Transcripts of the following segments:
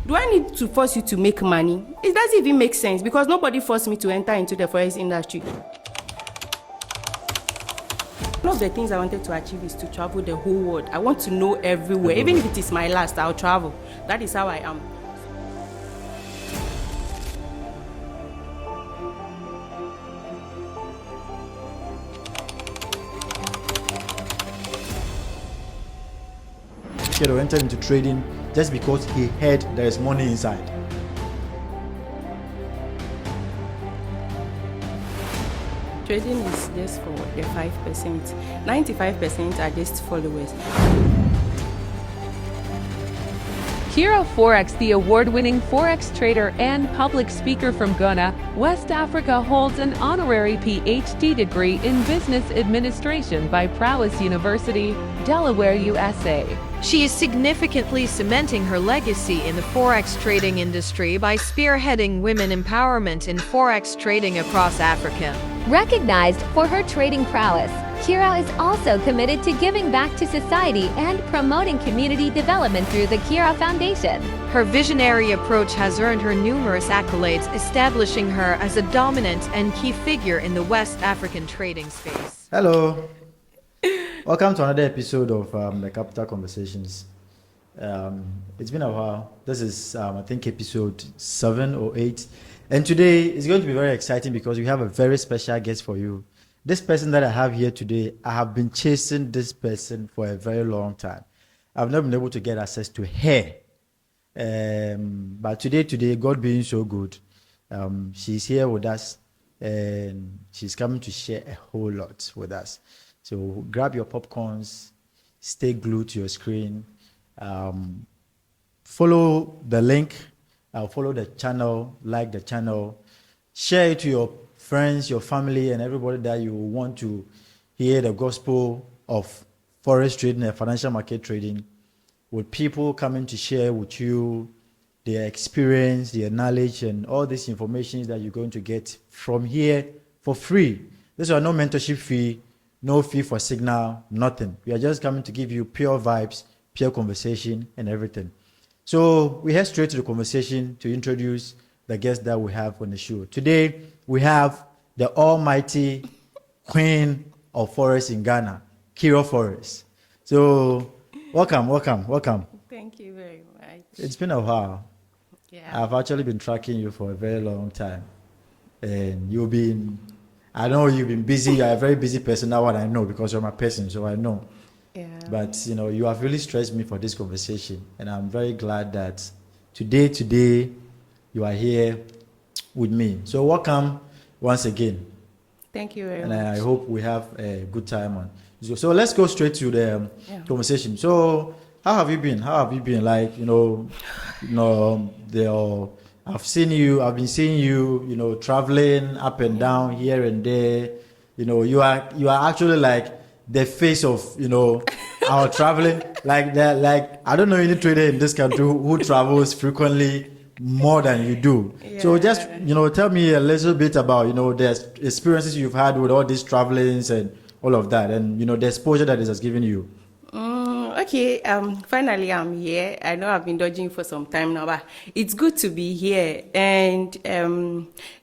Do I need to force you to make money? It doesn't even make sense because nobody forced me to enter into the forex industry. One of the things I wanted to achieve is to travel the whole world. I want to know everywhere. Even if it is my last, I'll travel. That is how I am. Kiro entered into trading just because he heard there is money inside. Trading is just for the 5%. 95% are just followers. Kiraforex, the award-winning forex trader and public speaker from Ghana, West Africa, holds an honorary PhD degree in business administration by Prowess University, Delaware, USA. She is significantly cementing her legacy in the forex trading industry by spearheading women empowerment in forex trading across Africa. Recognized for her trading prowess, Kira is also committed to giving back to society and promoting community development through the Kira Foundation. Her visionary approach has earned her numerous accolades, establishing her as a dominant and key figure in the West African trading space. Hello. Welcome to another episode of the Capital Conversations. It's been a while. This is, I think, episode 7 or 8. And today is going to be very exciting because we have a very special guest for you. This person that I have here today, I have been chasing this person for a very long time. I've not been able to get access to her. But today, God being so good, she's here with us and she's coming to share a whole lot with us. So grab your popcorns, stay glued to your screen, follow the link, follow the channel, like the channel, share it to your friends, your family, and everybody that you want to hear the gospel of forex trading and financial market trading, with people coming to share with you their experience, their knowledge, and all this information that you're going to get from here for free. This is no mentorship fee. No fee for signal, nothing. We are just coming to give you pure vibes, pure conversation, and everything. So we head straight to the conversation to introduce the guest that we have on the show. Today, we have the almighty queen of forex in Ghana, Kiraforex. So welcome. Thank you very much. It's been a while. Yeah. I've actually been tracking you for a very long time. And I know you've been busy. You're a very busy person. Now what I know because you're my person, so I know. Yeah. But you have really stressed me for this conversation, and I'm very glad that today you are here with me. So welcome once again. Thank you very and much. I hope we have a good time on. So let's go straight to the conversation. So how have you been? Like I've been seeing you, traveling up and down here and there. You are actually like the face of, our traveling. Like I don't know any trader in this country who travels frequently more than you do. Yeah. So just, tell me a little bit about, the experiences you've had with all these travelings and all of that, and, the exposure that it has given you. Okay, finally I'm here. I know I've been dodging for some time now, but it's good to be here. And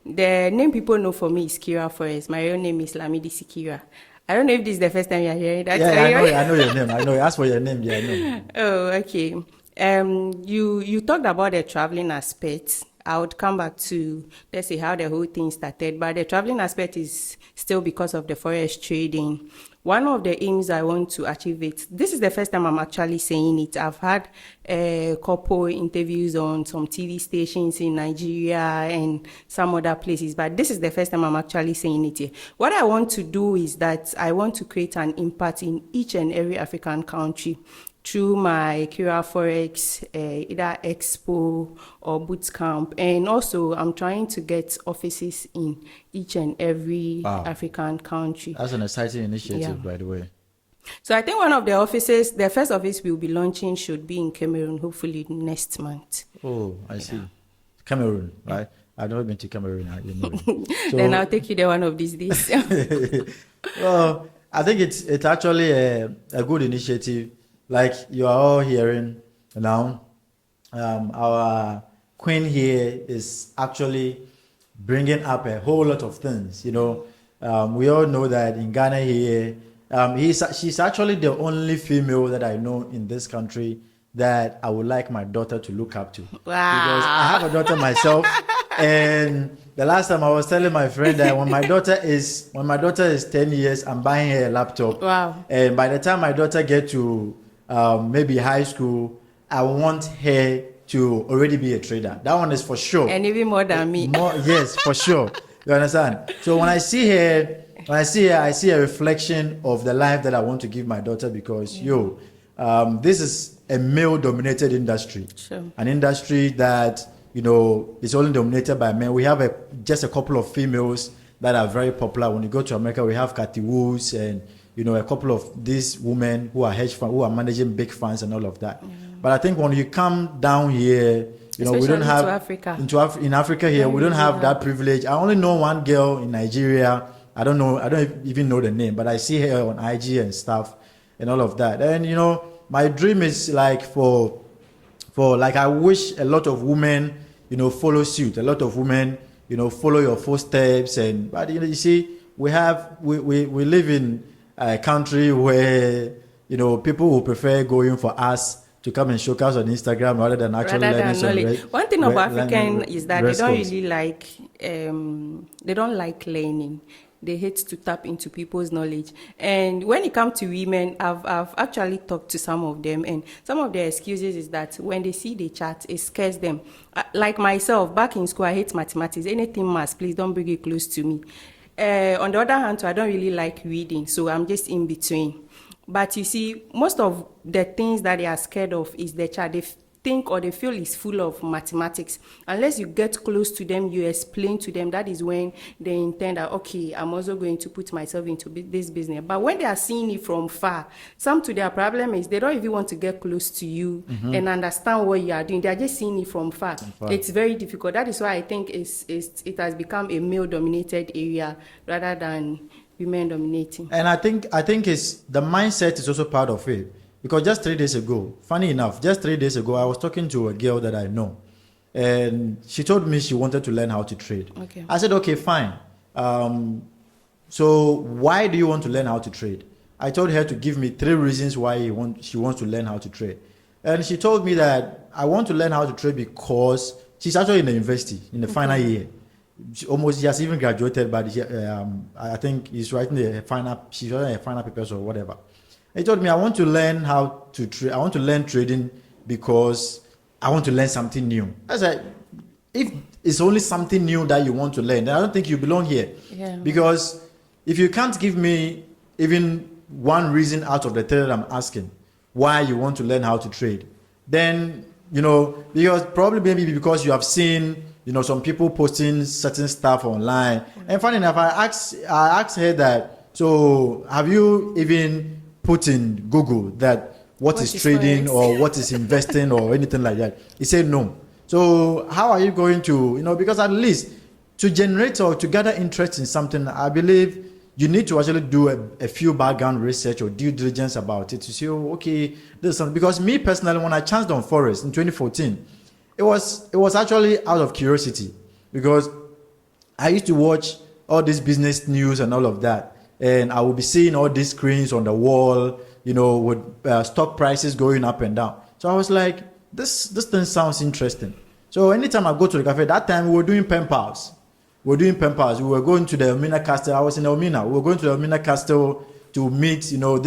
the name people know for me is Kiraforex. My real name is Lamidi Sikira. I don't know if this is the first time you're hearing that. Yeah, I know your name. I know. Ask for your name. Yeah, I know. Oh, okay. You talked about the traveling aspect. I would come back to, let's say, how the whole thing started. But the traveling aspect is still because of the forex trading. One of the aims I want to achieve it, this is the first time I'm actually saying it. I've had a couple interviews on some TV stations in Nigeria and some other places, but this is the first time I'm actually saying it here. What I want to do is that I want to create an impact in each and every African country through my Kiraforex, either expo or boot camp. And also I'm trying to get offices in each and every African country. That's an exciting initiative, by the way. So I think one of the offices, the first office we'll be launching should be in Cameroon, hopefully next month. Oh, I see. Cameroon, right? I've never been to Cameroon. So, then I'll take you there one of these days. Well, I think it's actually a good initiative. Like you are all hearing now, our queen here is actually bringing up a whole lot of things. You know, we all know that in Ghana here, she's actually the only female that I know in this country that I would like my daughter to look up to. Wow. Because I have a daughter myself, and the last time I was telling my friend that when my daughter is 10 years, I'm buying her a laptop. Wow. And by the time my daughter get to maybe high school, I want her to already be a trader. That one is for sure. And even more than me. Yes, for sure. You understand? So when I see her, I see a reflection of the life that I want to give my daughter, because this is a male-dominated industry. Sure. An industry that, you know, is only dominated by men. We have just a couple of females that are very popular. When you go to America, we have Cathy Woods and, you know, a couple of these women who are hedge funds, who are managing big funds and all of that. Yeah. But I think when you come down here, you know, we don't have in Africa here, we don't have that privilege. I only know one girl in Nigeria. I don't even know the name, but I see her on IG and stuff and all of that. And, you know, my dream is like for like, I wish a lot of women, you know, follow suit. A lot of women, you know, follow your footsteps. But you know, you see, we live in a country where, you know, people will prefer going for us to come and showcase on Instagram rather than actually learning. One thing about African is that they don't really like they don't like learning. They hate to tap into people's knowledge. And when it comes to women, I've actually talked to some of them, and some of their excuses is that when they see the chart, it scares them. Like myself, back in school, I hate mathematics. Anything maths, please don't bring it close to me. On the other hand, I don't really like reading, so I'm just in between. But you see, most of the things that they are scared of is the chart. They think or they feel is full of mathematics. Unless you get close to them, you explain to them, that is when they intend that, okay, I'm also going to put myself into this business. But when they are seeing it from far, some to their problem is they don't even want to get close to you and understand what you are doing. They are just seeing it from far. It's very difficult. That is why I think it has become a male-dominated area rather than women dominating. And I think it's the mindset is also part of it. Because just 3 days ago, funny enough, just 3 days ago, I was talking to a girl that I know. And she told me she wanted to learn how to trade. Okay. I said, okay, fine. So why do you want to learn how to trade? I told her to give me 3 reasons why she wants to learn how to trade. And she told me that I want to learn how to trade because she's actually in the university, in the final year. She has even graduated, but I think she's writing a final papers or whatever. He told me, I want to learn how to trade. I want to learn trading because I want to learn something new. I said, if it's only something new that you want to learn, then I don't think you belong here. Yeah. Because if you can't give me even one reason out of the 3 that I'm asking why you want to learn how to trade, then, you know, because probably maybe because you have seen, you know, some people posting certain stuff online. And funny enough, I asked her that, so have you even put in Google that what is trading or what is investing or anything like that? He said no. So how are you going to, you know, because at least to generate or to gather interest in something, I believe you need to actually do a few background research or due diligence about it to see, oh, okay, this is something. Because me personally, when I chanced on Forex in 2014, it was actually out of curiosity, because I used to watch all this business news and all of that. And I will be seeing all these screens on the wall, you know, with stock prices going up and down. So I was like, this thing sounds interesting. So anytime I go to the cafe, that time we were doing pen pals. We were going to the Elmina Castle. I was in Elmina. We were going to the Elmina Castle to meet, you know,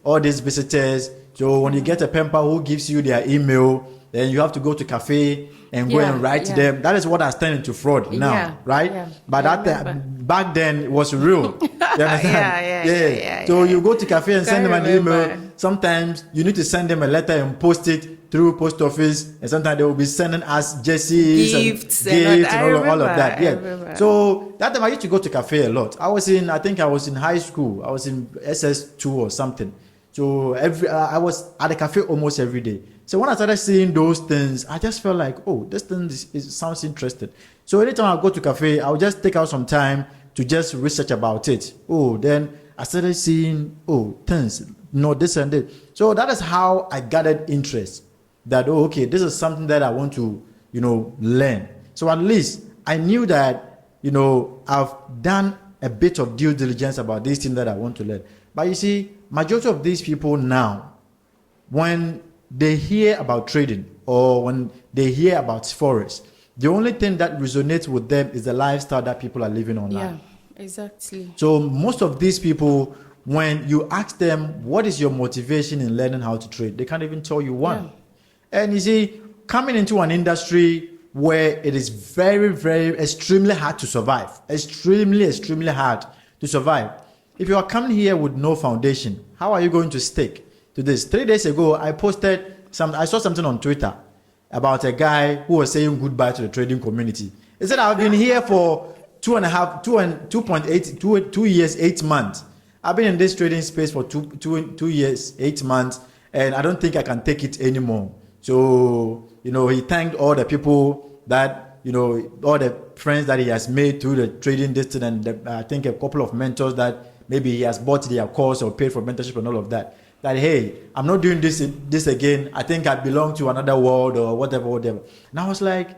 all these visitors. So when you get a pen pal who gives you their email, then you have to go to cafe and go and write them. That is what has turned into fraud now, right? Yeah. But back then it was real. You understand? So you go to cafe and send them an email. Sometimes you need to send them a letter and post it through post office, and sometimes they will be sending us jerseys, gifts and all of that. Yeah. So that time I used to go to cafe a lot. I think I was in high school. I was in SS2 or something. So I was at the cafe almost every day. So when I started seeing those things, I just felt like, oh, this thing sounds interesting. So anytime I go to cafe, I'll just take out some time to just research about it. Oh, then I started seeing, things, this and that. So that is how I gathered interest. that, oh, okay, this is something that I want to, learn. So at least I knew that, I've done a bit of due diligence about this thing that I want to learn. But you see, majority of these people now, when they hear about trading or when they hear about Forex, the only thing that resonates with them is the lifestyle that people are living online. Yeah, exactly. So most of these people, when you ask them, what is your motivation in learning how to trade? They can't even tell you one. Yeah. And you see, coming into an industry where it is very, very, extremely hard to survive, extremely hard to survive. If you are coming here with no foundation, how are you going to stick to this? 3 days ago, I saw something on Twitter about a guy who was saying goodbye to the trading community. He said, I've been here for 2 years, 8 months. I've been in this trading space for two years, 8 months, and I don't think I can take it anymore. So, he thanked all the people that, all the friends that he has made through the trading distance, and I think a couple of mentors that maybe he has bought their course or paid for mentorship and all of that. That, hey, I'm not doing this again. I think I belong to another world or whatever. And I was like,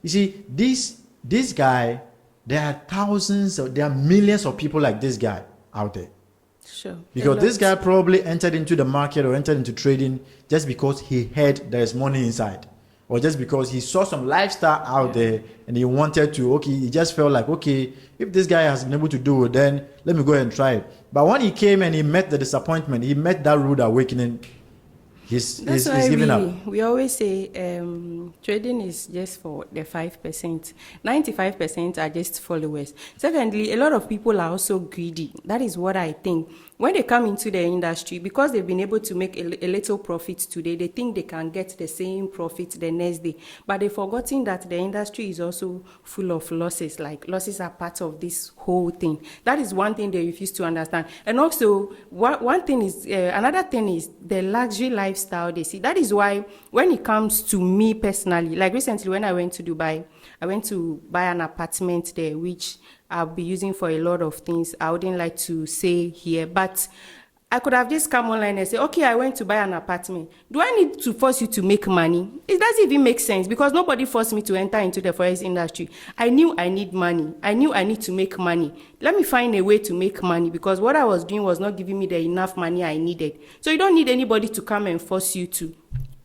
you see, this guy, there are there are millions of people like this guy out there. Sure. Because this guy probably entered into the market or entered into trading just because he heard there is money inside, or just because he saw some lifestyle out there and he wanted to, he just felt like, okay, if this guy has been able to do it, then let me go and try it. But when he came and he met the disappointment, he met that rude awakening, he's giving up. We always say trading is just for the 5%. 95% are just followers. Secondly, a lot of people are also greedy. That is what I think. When they come into the industry, because they've been able to make a little profit today, they think they can get the same profit the next day. But they've forgotten that the industry is also full of losses. Like, losses are part of this whole thing. That is one thing they refuse to understand. And also, another thing is the luxury lifestyle they see. That is why when it comes to me personally, like recently when I went to Dubai, I went to buy an apartment there, which I'll be using for a lot of things I wouldn't like to say here. But I could have just come online and say, okay, I went to buy an apartment. Do I need to force you to make money? It doesn't even make sense, because nobody forced me to enter into the Forex industry. I knew I need money. I knew I need to make money. Let me find a way to make money, because what I was doing was not giving me the enough money I needed. So you don't need anybody to come and force you to.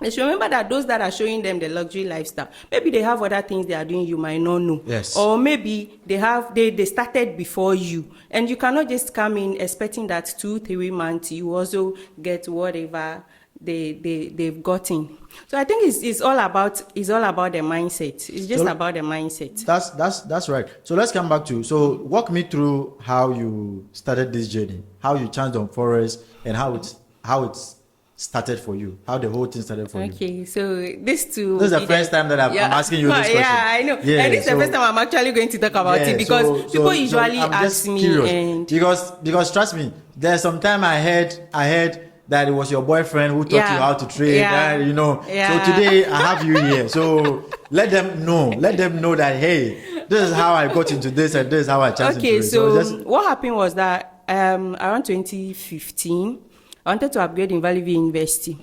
Let's remember that those that are showing them the luxury lifestyle, maybe they have other things they are doing you might not know. Yes. Or maybe they started before you. And you cannot just come in expecting that 2-3 months you also get whatever they've gotten. So I think it's all about the mindset. It's just about the mindset. That's right. So let's come back to, so walk me through how you started this journey, how you chanced on Forex, and how it's started for you, how the whole thing started for you. Okay, so this is the first time that I'm asking you this question. Yeah, I know. Yeah, and this is the first time I'm actually going to talk about it, because people usually ask me. And because trust me, there's some time I heard that it was your boyfriend who taught you how to trade. So today I have you here. So let them know that, hey, this is how I got into this and this is how I chanced into it. Okay, so what happened was that around 2015, I wanted to upgrade in Valley View University.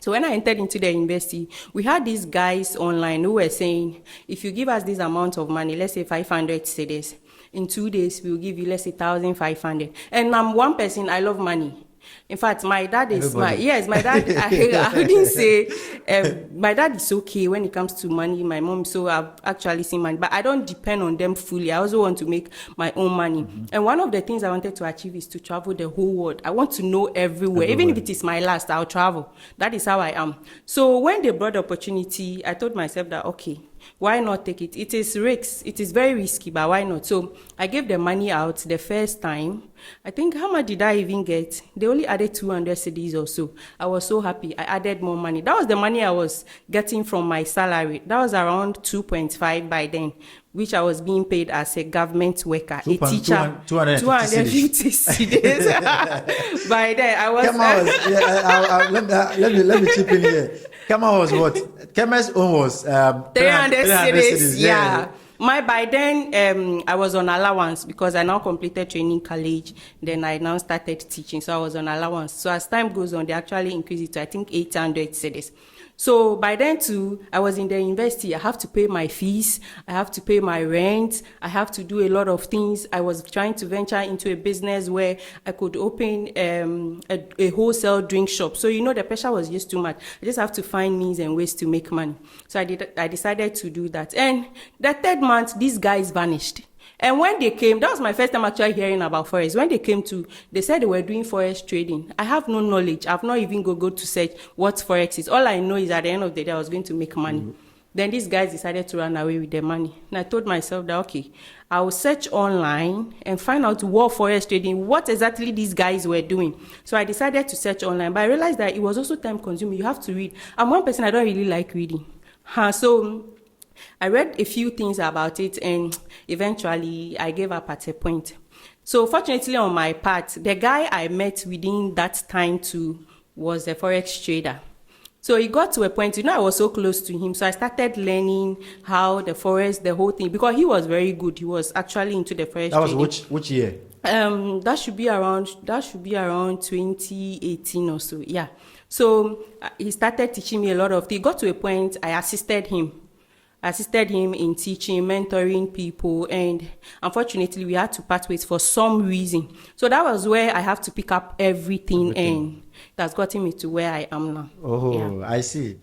So when I entered into the university, we had these guys online who were saying, if you give us this amount of money, let's say 500 cedis, in 2 days, we'll give you, let's say, 1,500. And I'm one person, I love money. In fact, my dad is my dad. I wouldn't say my dad is okay when it comes to money. My mom, so I've actually seen money, but I don't depend on them fully. I also want to make my own money. Mm-hmm. And one of the things I wanted to achieve is to travel the whole world. I want to know everywhere. Even if it is my last, I'll travel. That is how I am. So when they brought the opportunity, I told myself that, okay, why not take it? It is risks. It is very risky, but why not? So I gave the money out the first time. I think, how much did I even get? They only added 200 cedis or so. I was so happy. I added more money. That was the money I was getting from my salary. That was around 2.5 by then, which I was being paid as a government worker, a teacher. 250 cedis. By then, I was... let me chip in here. Kema was what? Kema's own was 300 cedis. Yeah. By then, I was on allowance because I now completed training college. Then I now started teaching, so I was on allowance. So as time goes on, they actually increased it to, I think, 800 cedis. So by then too, I was in the university. I have to pay my fees. I have to pay my rent. I have to do a lot of things. I was trying to venture into a business where I could open a wholesale drink shop. So, the pressure was just too much. I just have to find means and ways to make money. So I decided to do that. And the third month, these guys vanished. And when they came, that was my first time actually hearing about Forex. When they came they said they were doing Forex trading. I have no knowledge. I've not even go to search what Forex is. All I know is at the end of the day, I was going to make money. Mm-hmm. Then these guys decided to run away with their money. And I told myself that, okay, I will search online and find out what Forex trading, what exactly these guys were doing. So I decided to search online, but I realized that it was also time consuming. You have to read. I'm one person, I don't really like reading. So I read a few things about it, and eventually I gave up at a point. So fortunately on my part, the guy I met within that time too was a Forex trader. So it got to a point, I was so close to him. So I started learning how the Forex, the whole thing, because he was very good. He was actually into the Forex trading. That was which year? That should be around 2018 or so. Yeah. So he started teaching me a lot of things. It got to a point I assisted him in teaching, mentoring people, and unfortunately we had to part ways for some reason. So that was where I have to pick up everything. And that's gotten me to where I am now. Oh, yeah. I see.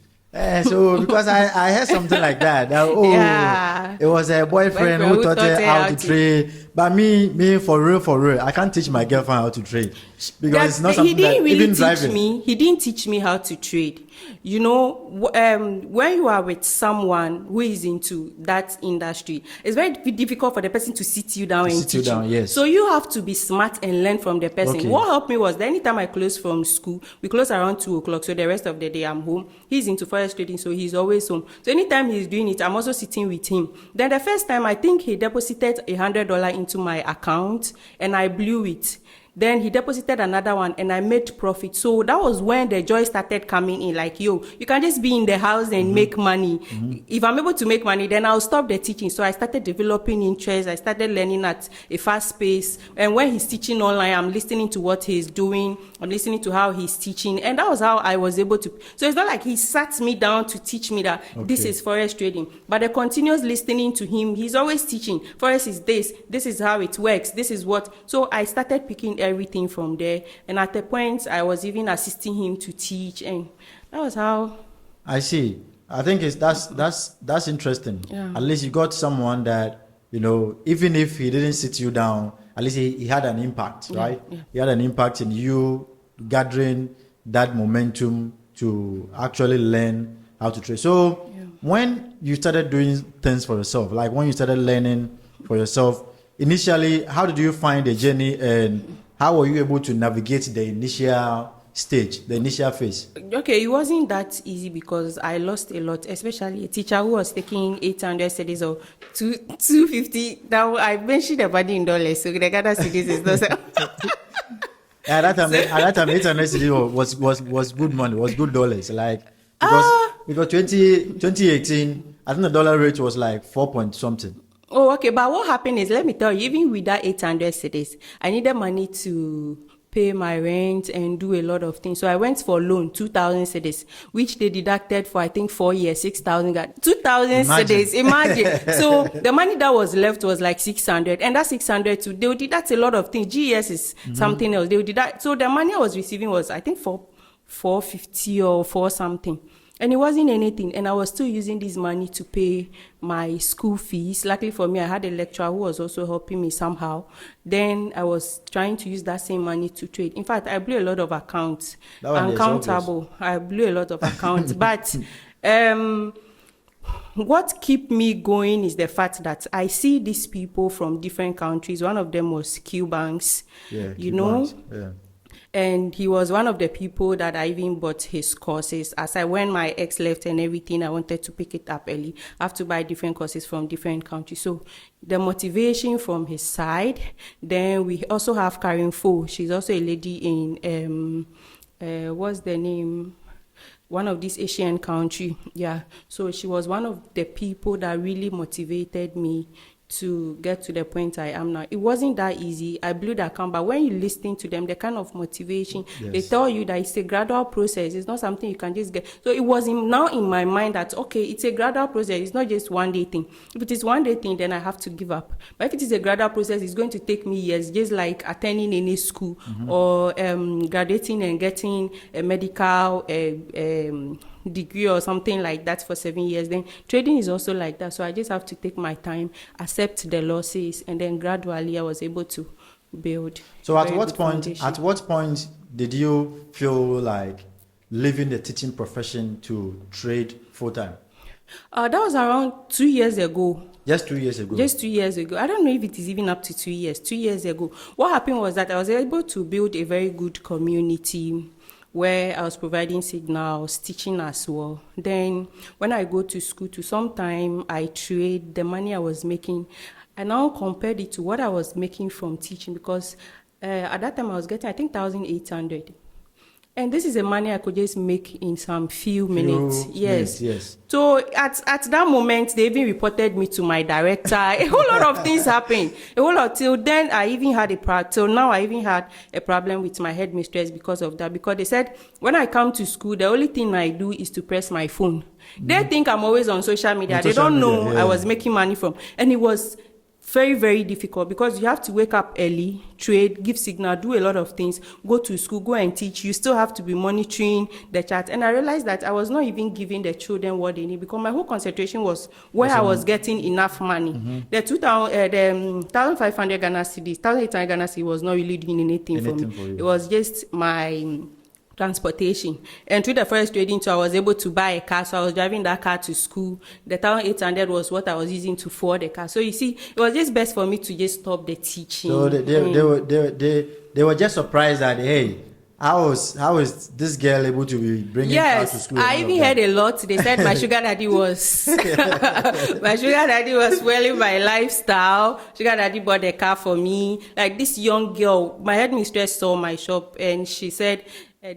So because I heard something like that. It was a boyfriend who taught her how to trade. But me for real, I can't teach my girlfriend how to trade because it's not something that even driving. He didn't teach me how to trade. When you are with someone who is into that industry, it's very difficult for the person to sit you down and teach you. Yes. So you have to be smart and learn from the person. Okay. What helped me was that anytime I close from school, we close around 2:00. So the rest of the day I'm home. He's into Forex trading, so he's always home. So anytime he's doing it, I'm also sitting with him. Then the first time, I think he deposited $100 into my account and I blew it. Then he deposited another one and I made profit. So that was when the joy started coming in, like, you can just be in the house and make money. If I'm able to make money, then I'll stop the teaching. So I started developing interest. I started learning at a fast pace. And when he's teaching online, I'm listening to what he's doing. I'm listening to how he's teaching. And that was how I was able to. So it's not like he sat me down to teach me that this is Forex trading. But the continuous listening to him, he's always teaching. Forex is this is how it works, this is what. So I started picking everything from there, and at the point I was even assisting him to teach, and that was how. I see. I think that's interesting. Yeah. At least you got someone that, even if he didn't sit you down, at least he had an impact, right? Yeah. He had an impact in you gathering that momentum to actually learn how to trade. So when you started doing things for yourself, like when you started learning for yourself, initially, how did you find the journey, and how were you able to navigate the initial stage, the initial phase? Okay, it wasn't that easy because I lost a lot, especially a teacher who was taking 800 cedis or 250. Now, I mentioned the money in dollars, so the Ghana cedis is not. At that time, 800 cedis was good money, was good dollars. Like, because 2018, I think the dollar rate was like 4 point something. Oh, okay. But what happened is, let me tell you, even with that 800 cedis, I needed money to pay my rent and do a lot of things. So I went for loan, 2,000 cedis, which they deducted for, I think, 4 years, 6,000, 2,000 cedis. Imagine. So the money that was left was like 600. And that 600 too, they would deduct a lot of things. GES is something else. They would deduct. So the money I was receiving was, I think, 450 or 4 something. And it wasn't anything. And I was still using this money to pay my school fees. Luckily for me, I had a lecturer who was also helping me somehow. Then I was trying to use that same money to trade. In fact, I blew a lot of accounts. Uncountable. I blew a lot of accounts. But what kept me going is the fact that I see these people from different countries. One of them was Cubans, Cubans. Yeah. And he was one of the people that I even bought his courses. When my ex left and everything, I wanted to pick it up early. I have to buy different courses from different countries. So the motivation from his side. Then we also have Karen Fo. She's also a lady in, what's the name? One of these Asian country. Yeah. So she was one of the people that really motivated me to get to the point I am now. It wasn't that easy. I blew the account, but when you listen to them, the kind of motivation, they tell you that it's a gradual process. It's not something you can just get. So it was now in my mind that, okay, it's a gradual process. It's not just one day thing. If it is one day thing, then I have to give up. But if it is a gradual process, it's going to take me years, just like attending any school or graduating and getting a medical degree or something like that for 7 years. Then trading is also like that. So I just have to take my time, accept the losses, and then gradually I was able to build. So at what point did you feel like leaving the teaching profession to trade full time? That was around 2 years ago. Just 2 years ago? Just 2 years ago. I don't know if it is even up to 2 years. 2 years ago. What happened was that I was able to build a very good community where I was providing signals, teaching as well. Then when I go to school, to sometime I trade the money I was making. I now compared it to what I was making from teaching, because at that time I was getting, I think, 1,800. And this is the money I could just make in some few minutes. Yes. So at that moment, they even reported me to my director. A whole lot of things happened. A whole lot. Till then, I even had till now, I even had a problem with my headmistress because of that. Because they said, when I come to school, the only thing I do is to press my phone. They think I'm always on social media. They don't know I was making money from. And it was very, very difficult, because you have to wake up early, trade, give signal, do a lot of things, go to school, go and teach. You still have to be monitoring the chat. And I realized that I was not even giving the children what they need, because my whole concentration was where I was getting enough money. The 1,500 Ghana cedis, 1,800 Ghana cedis was not really doing anything for me. It was just my transportation. And through the Forex Trading too, I was able to buy a car, so I was driving that car to school. The 1,800 was what I was using to forward the car. So you see, it was just best for me to just stop the teaching. So they were just surprised that, hey, how is this girl able to be bringing cars to school? I even heard a lot. They said my sugar daddy was fueling my lifestyle. Sugar daddy bought a car for me. Like this young girl, my headmistress saw my shop and she said,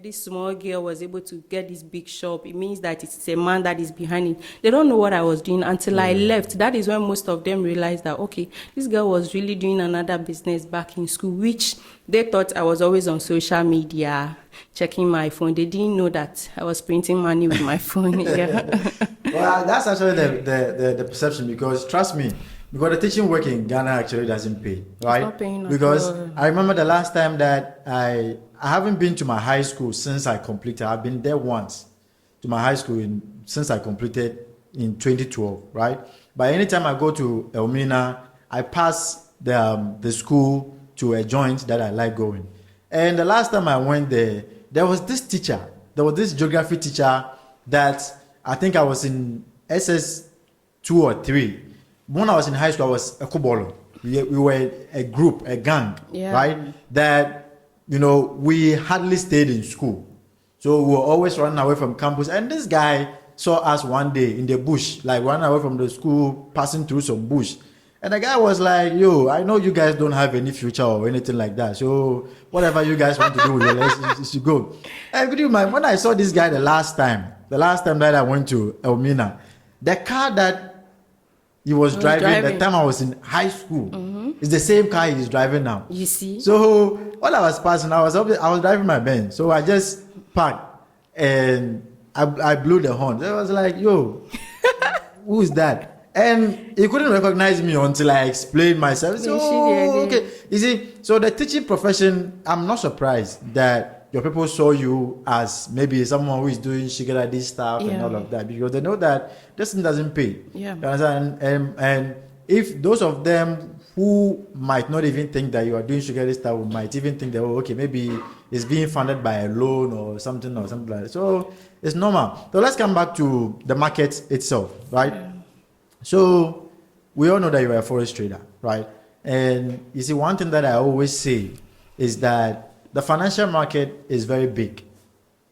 this small girl was able to get this big shop. It means that it's a man that is behind it. They don't know what I was doing until I left. That is when most of them realized that, okay, this girl was really doing another business back in school, which they thought I was always on social media, checking my phone. They didn't know that I was printing money with my phone. Well, that's actually the perception, because trust me, because the teaching work in Ghana actually doesn't pay, right? It's not paying because I remember the last time that I haven't been to my high school since I completed. I've been there once to my high school since I completed in 2012, right? But anytime I go to Elmina, I pass the school to a joint that I like going. And the last time I went there, there was this geography teacher that I think I was in SS2 or 3. When I was in high school, I was a Kobolo. We were a group, a gang, right? That, we hardly stayed in school. So we were always running away from campus. And this guy saw us one day in the bush, like running away from the school, passing through some bush. And the guy was like, yo, I know you guys don't have any future or anything like that. So whatever you guys want to do with your life, you should go. And could you mind, when I saw this guy the last time that I went to Elmina, the car that he was driving the time I was in high school. It's the same car he's driving now. You see? So while I was passing, I was driving my Benz. So I just parked and I blew the horn. So I was like, yo, who's that? And he couldn't recognize me until I explained myself. So, okay. You see, so the teaching profession, I'm not surprised that your people saw you as maybe someone who is doing sugar this stuff and all of that, because they know that this thing doesn't pay. Yeah. You understand? And if those of them who might not even think that you are doing sugar this stuff might even think that, oh, okay, maybe it's being funded by a loan or something like that. So it's normal. So let's come back to the market itself, right? Yeah. So we all know that you're a forex trader, right? And you see, one thing that I always say is that the financial market is very big.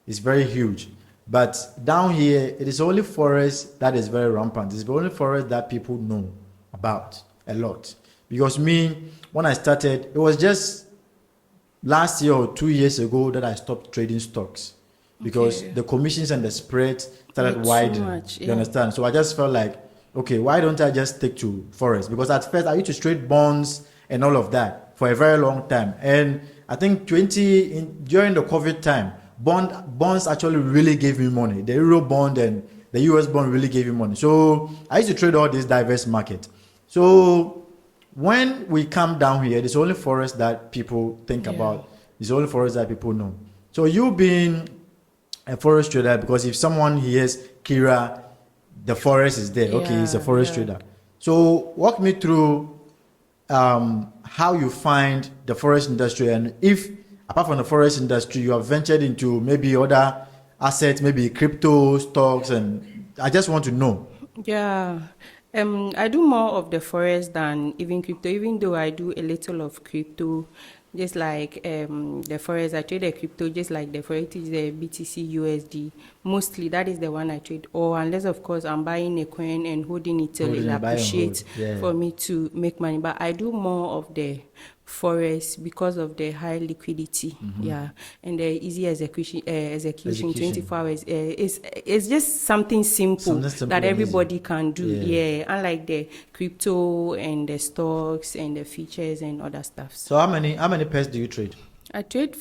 It's very huge. But down here, it is only forex that is very rampant. It's the only forex that people know about a lot. Because me, when I started, it was just last year or 2 years ago that I stopped trading stocks. Because the commissions and the spreads started widening. You understand? So I just felt like, okay, why don't I just stick to Forex? Because at first I used to trade bonds and all of that for a very long time. And I think during the COVID time, bonds actually really gave me money. The Euro bond and the US bond really gave me money. So I used to trade all this diverse market. So when we come down here, it's only Forex that people think about. It's only Forex that people know. So you being a Forex trader, because if someone hears Kira, the Forex is there. Okay, he's a Forex trader. So walk me through how you find the Forex industry, and if apart from the Forex industry, you have ventured into maybe other assets, maybe crypto, stocks, and I just want to know. Yeah. I do more of the Forex than even crypto, even though I do a little of crypto. Just like the Forex, I trade the crypto just like the Forex is the BTC USD. Mostly that is the one I trade. Or unless, of course, I'm buying a coin and holding it till it appreciates for me to make money. But I do more of the Forex because of the high liquidity, and the easy execution 24 hours. It's just something simple that everybody can do. Unlike the crypto and the stocks and the features and other stuff. So how many pairs do you trade? I trade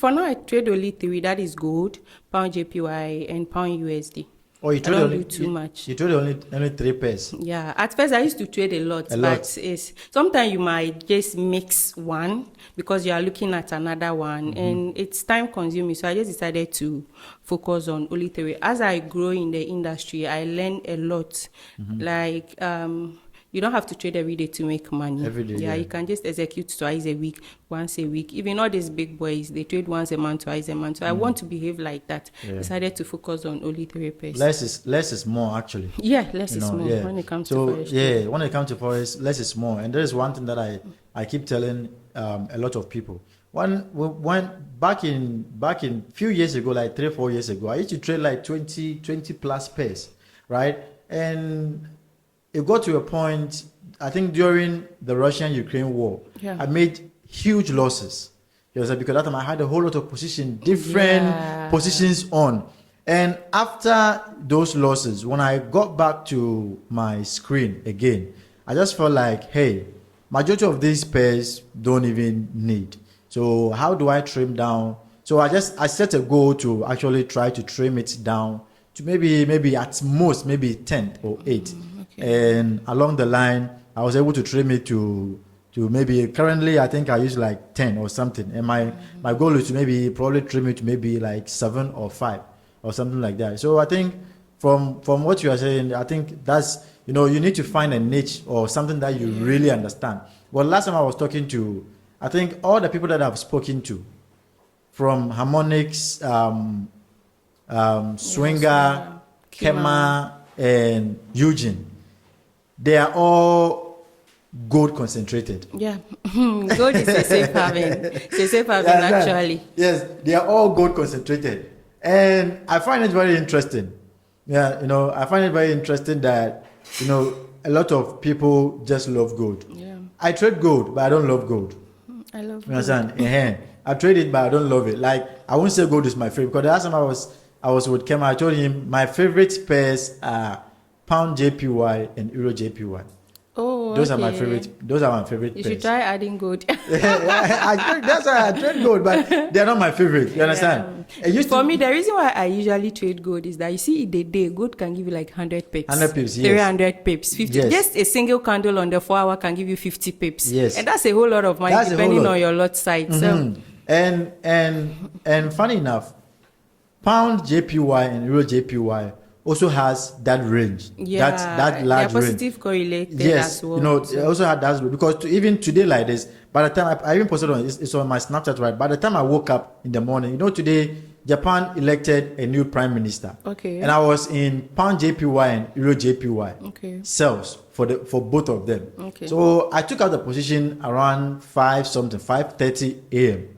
only 3. That is gold, pound JPY, and pound USD. Oh, you trade I don't only do too much. You trade only 3 pairs. Yeah, at first I used to trade a lot. Sometimes you might just mix one because you are looking at another one, and it's time consuming. So I just decided to focus on only 3. As I grow in the industry, I learn a lot. Like you don't have to trade every day to make money. Every day, you can just execute twice a week, once a week. Even all these big boys, they trade once a month, twice a month. So I want to behave like that. Decided to focus on only 3 pairs. Less is more, actually. Yeah, less is more when it comes to Forex. When it comes to Forex, less is more. And there is one thing that I keep telling a lot of people. When back in few years ago, like 3-4 years ago, I used to trade like 20 plus pairs, right? And it got to a point, I think during the Russian-Ukraine war, I made huge losses. Because at that time I had a whole lot of different positions on. And after those losses, when I got back to my screen again, I just felt like, hey, majority of these pairs don't even need. So how do I trim down? So I set a goal to actually try to trim it down to maybe at most, maybe 10 or 8. And along the line, I was able to trim it to maybe, currently I think I use like 10 or something. And my goal is to probably trim it to maybe like 7 or 5 or something like that. So I think from what you are saying, I think that's, you need to find a niche or something that you really understand. Well, last time I was talking to, I think all the people that I've spoken to, from Harmonix, Swinger, Kema, and Eugene, they are all gold concentrated. Yeah, gold is a safe haven. It's a safe haven, actually. Yes, they are all gold concentrated. And I find it very interesting. Yeah, I find it very interesting that, a lot of people just love gold. Yeah. I trade gold, but I don't love gold. I love gold. You understand? I trade it, but I don't love it. Like, I won't say gold is my favorite, because the last time I was with Kema, I told him my favorite pairs are pound JPY and Euro JPY. Oh, those are my favorite pairs. You should try adding gold. That's why I trade gold, but they're not my favorite. You understand? For me, the reason why I usually trade gold is that you see, in the day, gold can give you like 100 pips. 100 pips, yes. 300 pips, 50. Yes. Just a single candle on the 4-hour can give you 50 pips. Yes. And that's a whole lot of money, depending on your lot size. So. And funny enough, pound JPY and Euro JPY also has that range, that large range. Positive correlated yes, as well. It also had that, because even today like this, by the time I even posted on it's on my Snapchat, right? By the time I woke up in the morning, today Japan elected a new prime minister. Okay. And I was in pound JPY and Euro JPY. Okay. Sales for both of them. Okay. So I took out the position around 5:30 a.m.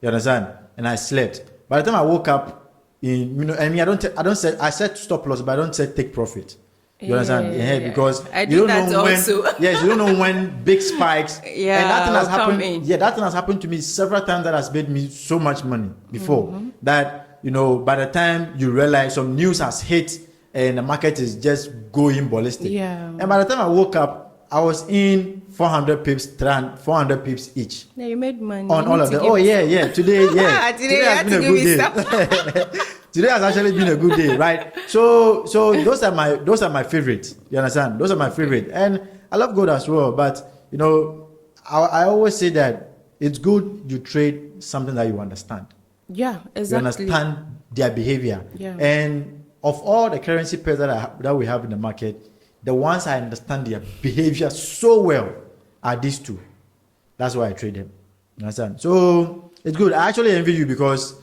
You understand? And I slept. By the time I woke up, I set stop loss, but I don't set take profit. You understand? Because I do that also. Yes, you don't know when big spikes. And that thing has happened. Yeah, that thing has happened to me several times. That has made me so much money before. That by the time you realize some news has hit, and the market is just going ballistic. Yeah. And by the time I woke up, I was in 400 pips, 400 pips each. Yeah, you made money. On all of them. Oh, yeah. Today, yeah. Today has been a good day. Today has actually been a good day, right? So those are my favorites. You understand? Those are my favorite. And I love gold as well. But, you know, I always say that it's good you trade something that you understand. Yeah, exactly. You understand their behavior. Yeah. And of all the currency pairs that we have in the market, the ones I understand their behavior so well are these two. That's why I trade them. You understand? So it's good. I actually envy you because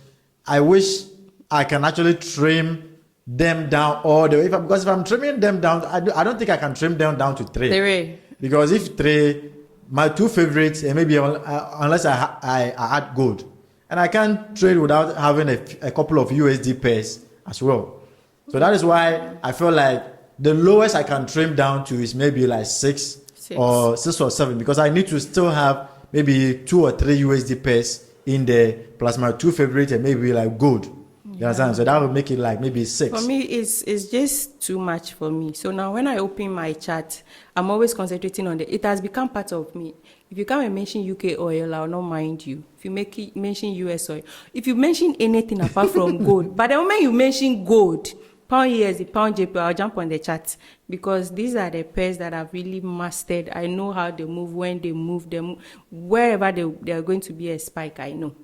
I wish I can actually trim them down all the way. Because if I'm trimming them down, I don't think I can trim them down to three. Because if three, my two favorites, and maybe unless I add gold, and I can't trade without having a couple of USD pairs as well. So that is why I feel like the lowest I can trim down to is maybe like 6 or 7, because I need to still have maybe 2 or 3 USD pairs in there, plus my two favorites and maybe like gold. You understand? So that would make it like maybe 6. For me, it's just too much for me. So now when I open my chart, I'm always concentrating on it has become part of me. If you come and mention UK oil, I'll not mind you. If you mention US oil, if you mention anything apart from gold, but the moment you mention gold, pound USD, pound JP, I'll jump on the chart, because these are the pairs that I've really mastered. I know how they move, when they move, them wherever they are going to be a spike, I know.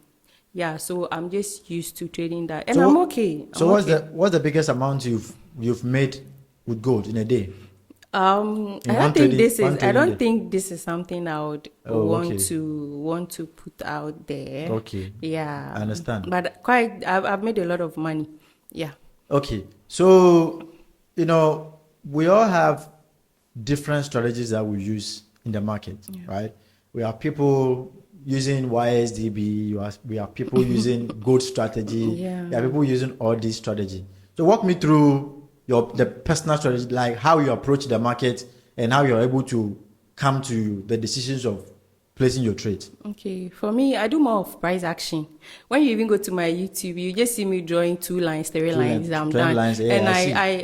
Yeah, so I'm just used to trading that, and so I'm okay. What's the biggest amount you've made with gold in a day? I don't think this is something I would want to put out there. Okay. Yeah. I understand. But I've made a lot of money. Yeah. Okay. So, you know, we all have different strategies that we use in the market, right? We have people using YSDB, we have people using gold strategy, we have people using all these strategy. So walk me through the personal strategy, like how you approach the market and how you're able to come to the decisions of placing your trades. Okay, for me, I do more of price action. When you even go to my YouTube, you just see me drawing 2 lines, 3 lines, I'm done. Lines, yeah, and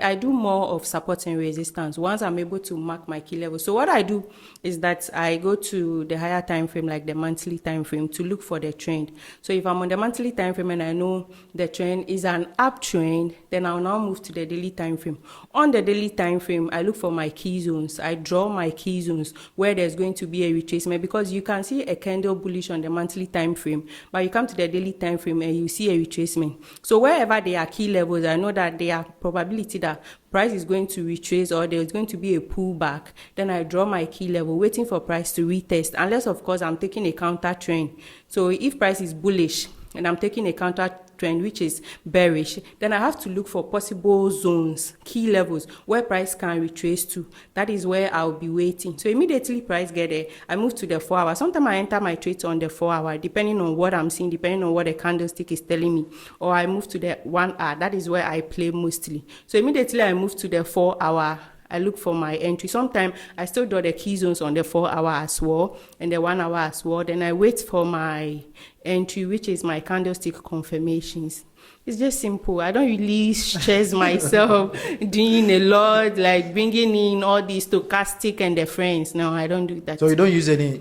I do more of support and resistance once I'm able to mark my key level. So what I do is that I go to the higher time frame, like the monthly time frame, to look for the trend. So if I'm on the monthly time frame and I know the trend is an uptrend, then I'll now move to the daily time frame. On the daily time frame, I look for my key zones. I draw my key zones where there's going to be a retracement, because you can see a candle bullish on the monthly time frame, but you come to the daily time frame and you see a retracement. So wherever there are key levels, I know that there are probability that price is going to retrace or there's going to be a pullback. Then I draw my key level, waiting for price to retest, unless of course I'm taking a counter trend. So if price is bullish and I'm taking a counter trend which is bearish, then I have to look for possible zones, key levels where price can retrace to. That is where I'll be waiting. So immediately price get there, I move to the 4 hour. Sometimes I enter my trades on the 4 hour, depending on what I'm seeing, depending on what the candlestick is telling me. Or I move to the 1 hour. That is where I play mostly. So immediately I move to the 4 hour. I look for my entry. Sometimes I still draw the key zones on the 4 hour as well and the 1 hour as well. Then I wait for my entry, which is my candlestick confirmations. It's just simple. I don't really stress myself doing a lot, like bringing in all these stochastic and the friends. No, I don't do that. So you don't use any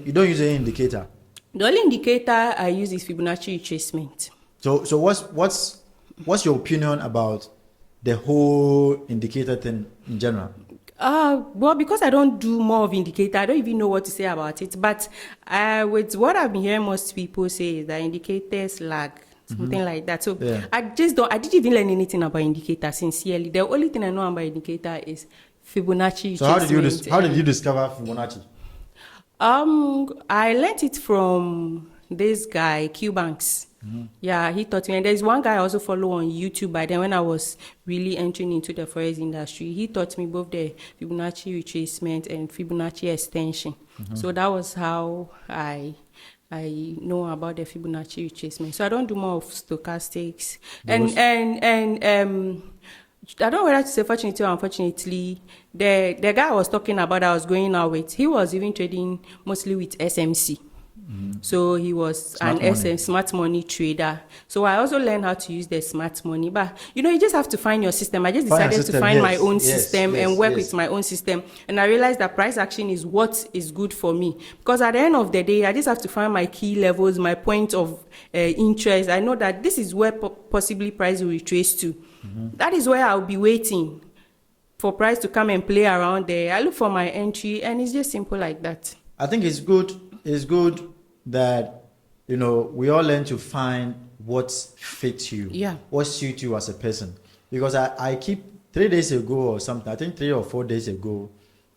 indicator? The only indicator I use is Fibonacci retracement. So what's your opinion about the whole indicator thing in general? Well, because I don't do more of indicator, I don't even know what to say about it. But with what I've been hearing most people say is that indicators lag, something like that. So I didn't even learn anything about indicator sincerely. The only thing I know about indicator is Fibonacci. So how did you discover Fibonacci? I learned it from this guy, Q Banks. Yeah, he taught me. And there's one guy I also follow on YouTube. By then, when I was really entering into the forex industry, he taught me both the Fibonacci retracement and Fibonacci extension. So that was how I know about the Fibonacci retracement. So I don't do more of stochastics. And I don't know whether to say fortunately or unfortunately, the guy I was talking about, I was going out with, he was even trading mostly with SMC. So he was smart money trader. So I also learned how to use the smart money. But you just have to find your system. I just decided to find my own system and work with my own system. And I realized that price action is what is good for me. Because at the end of the day, I just have to find my key levels, my point of interest. I know that this is where possibly price will retrace to. That is where I'll be waiting for price to come and play around there. I look for my entry, and it's just simple like that. I think it's good that we all learn to find what fits you, what suits you as a person. Because I keep 3 days ago or something, I think 3 or 4 days ago,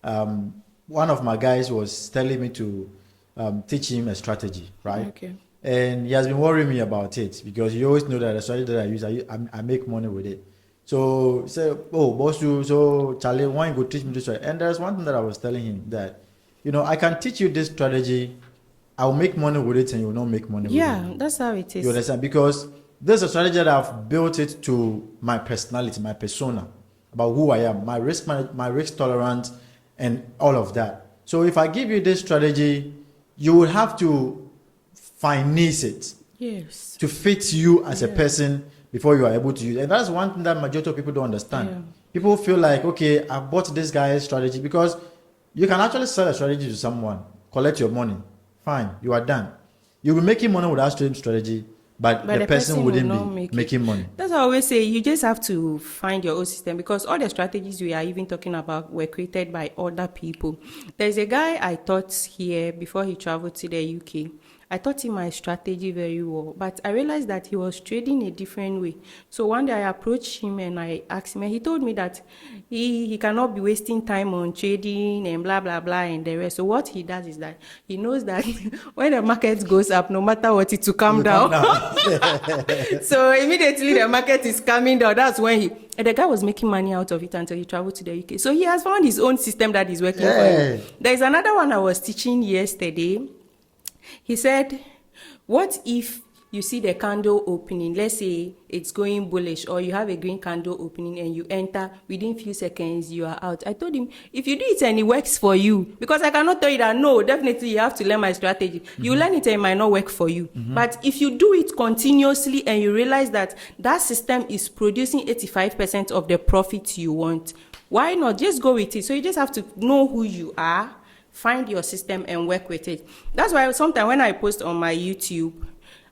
one of my guys was telling me to teach him a strategy, right? Okay. And he has been worrying me about it because you always know that the strategy that I use, I make money with it. So he said, oh, boss, so Charlie, why don't you go teach me this strategy? And there's one thing that I was telling him that, I can teach you this strategy, I'll make money with it and you will not make money with it. Yeah, that's how it is. You understand? Because there's a strategy that I've built it to my personality, my persona, about who I am, my risk tolerance, and all of that. So if I give you this strategy, you will have to finesse it to fit you as a person before you are able to use it. And that's one thing that majority of people don't understand. Yeah. People feel like, okay, I bought this guy's strategy, because you can actually sell a strategy to someone, collect your money. Fine, you are done. You'll be making money with that same strategy, but the person wouldn't be making money. That's what I always say. You just have to find your own system, because all the strategies we are even talking about were created by other people. There's a guy I taught here before he traveled to the UK. I taught him my strategy very well, but I realized that he was trading a different way. So one day I approached him and I asked him, and he told me that he cannot be wasting time on trading and blah, blah, blah, and the rest. So what he does is that he knows that when the market goes up, no matter what, it will come down. So immediately the market is coming down. That's when and the guy was making money out of it until he traveled to the UK. So he has found his own system that is working for him. There's another one I was teaching yesterday. He said, what if you see the candle opening, let's say it's going bullish, or you have a green candle opening and you enter, within few seconds you are out. I told him, if you do it and it works for you, because I cannot tell you that, no, definitely you have to learn my strategy. You learn it and it might not work for you. But if you do it continuously and you realize that that system is producing 85% of the profit you want, why not just go with it? So you just have to know who you are, find your system and work with it. That's why sometimes when I post on my YouTube,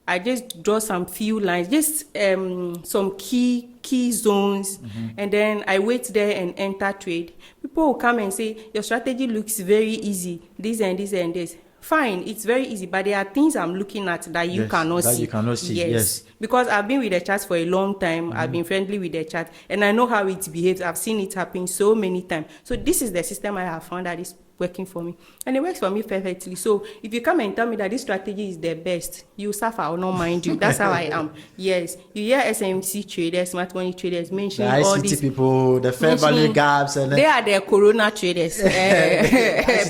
I just draw some few lines, just some key zones, and then I wait there and enter trade. People will come and say, your strategy looks very easy, this and this and this. Fine, it's very easy, but there are things I'm looking at that you cannot see. You cannot see. Yes. Because I've been with the chart for a long time. I've been friendly with the chart, and I know how it behaves. I've seen it happen so many times. So this is the system I have found that is working for me, and it works for me perfectly. So if you come and tell me that this strategy is the best, you suffer. I will not mind you. That's how I am. Yes, you hear SMC traders, smart money traders mentioning the all ICT these people, the fair value gaps, and they are the corona traders,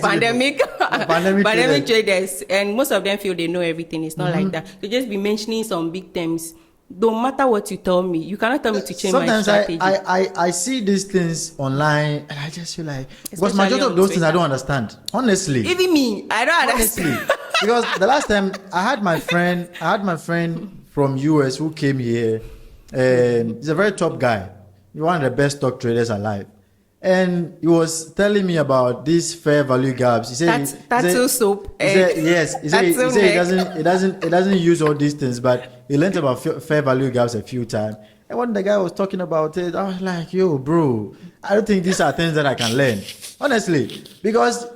pandemic traders, and most of them feel they know everything. It's not like that. To just be mentioning some big terms. Don't matter what you tell me, you cannot tell me to change my strategy. Sometimes I see these things online and I just feel like, because majority of those things I don't understand. Honestly. Even me, I don't understand. Because the last time I had my friend from US who came here, and he's a very top guy. He's one of the best stock traders alive. And he was telling me about these fair value gaps. He said soap. He said he doesn't use all these things, but he learned about fair value gaps a few times. And when the guy was talking about it, I was like, yo, bro, I don't think these are things that I can learn. Honestly. Because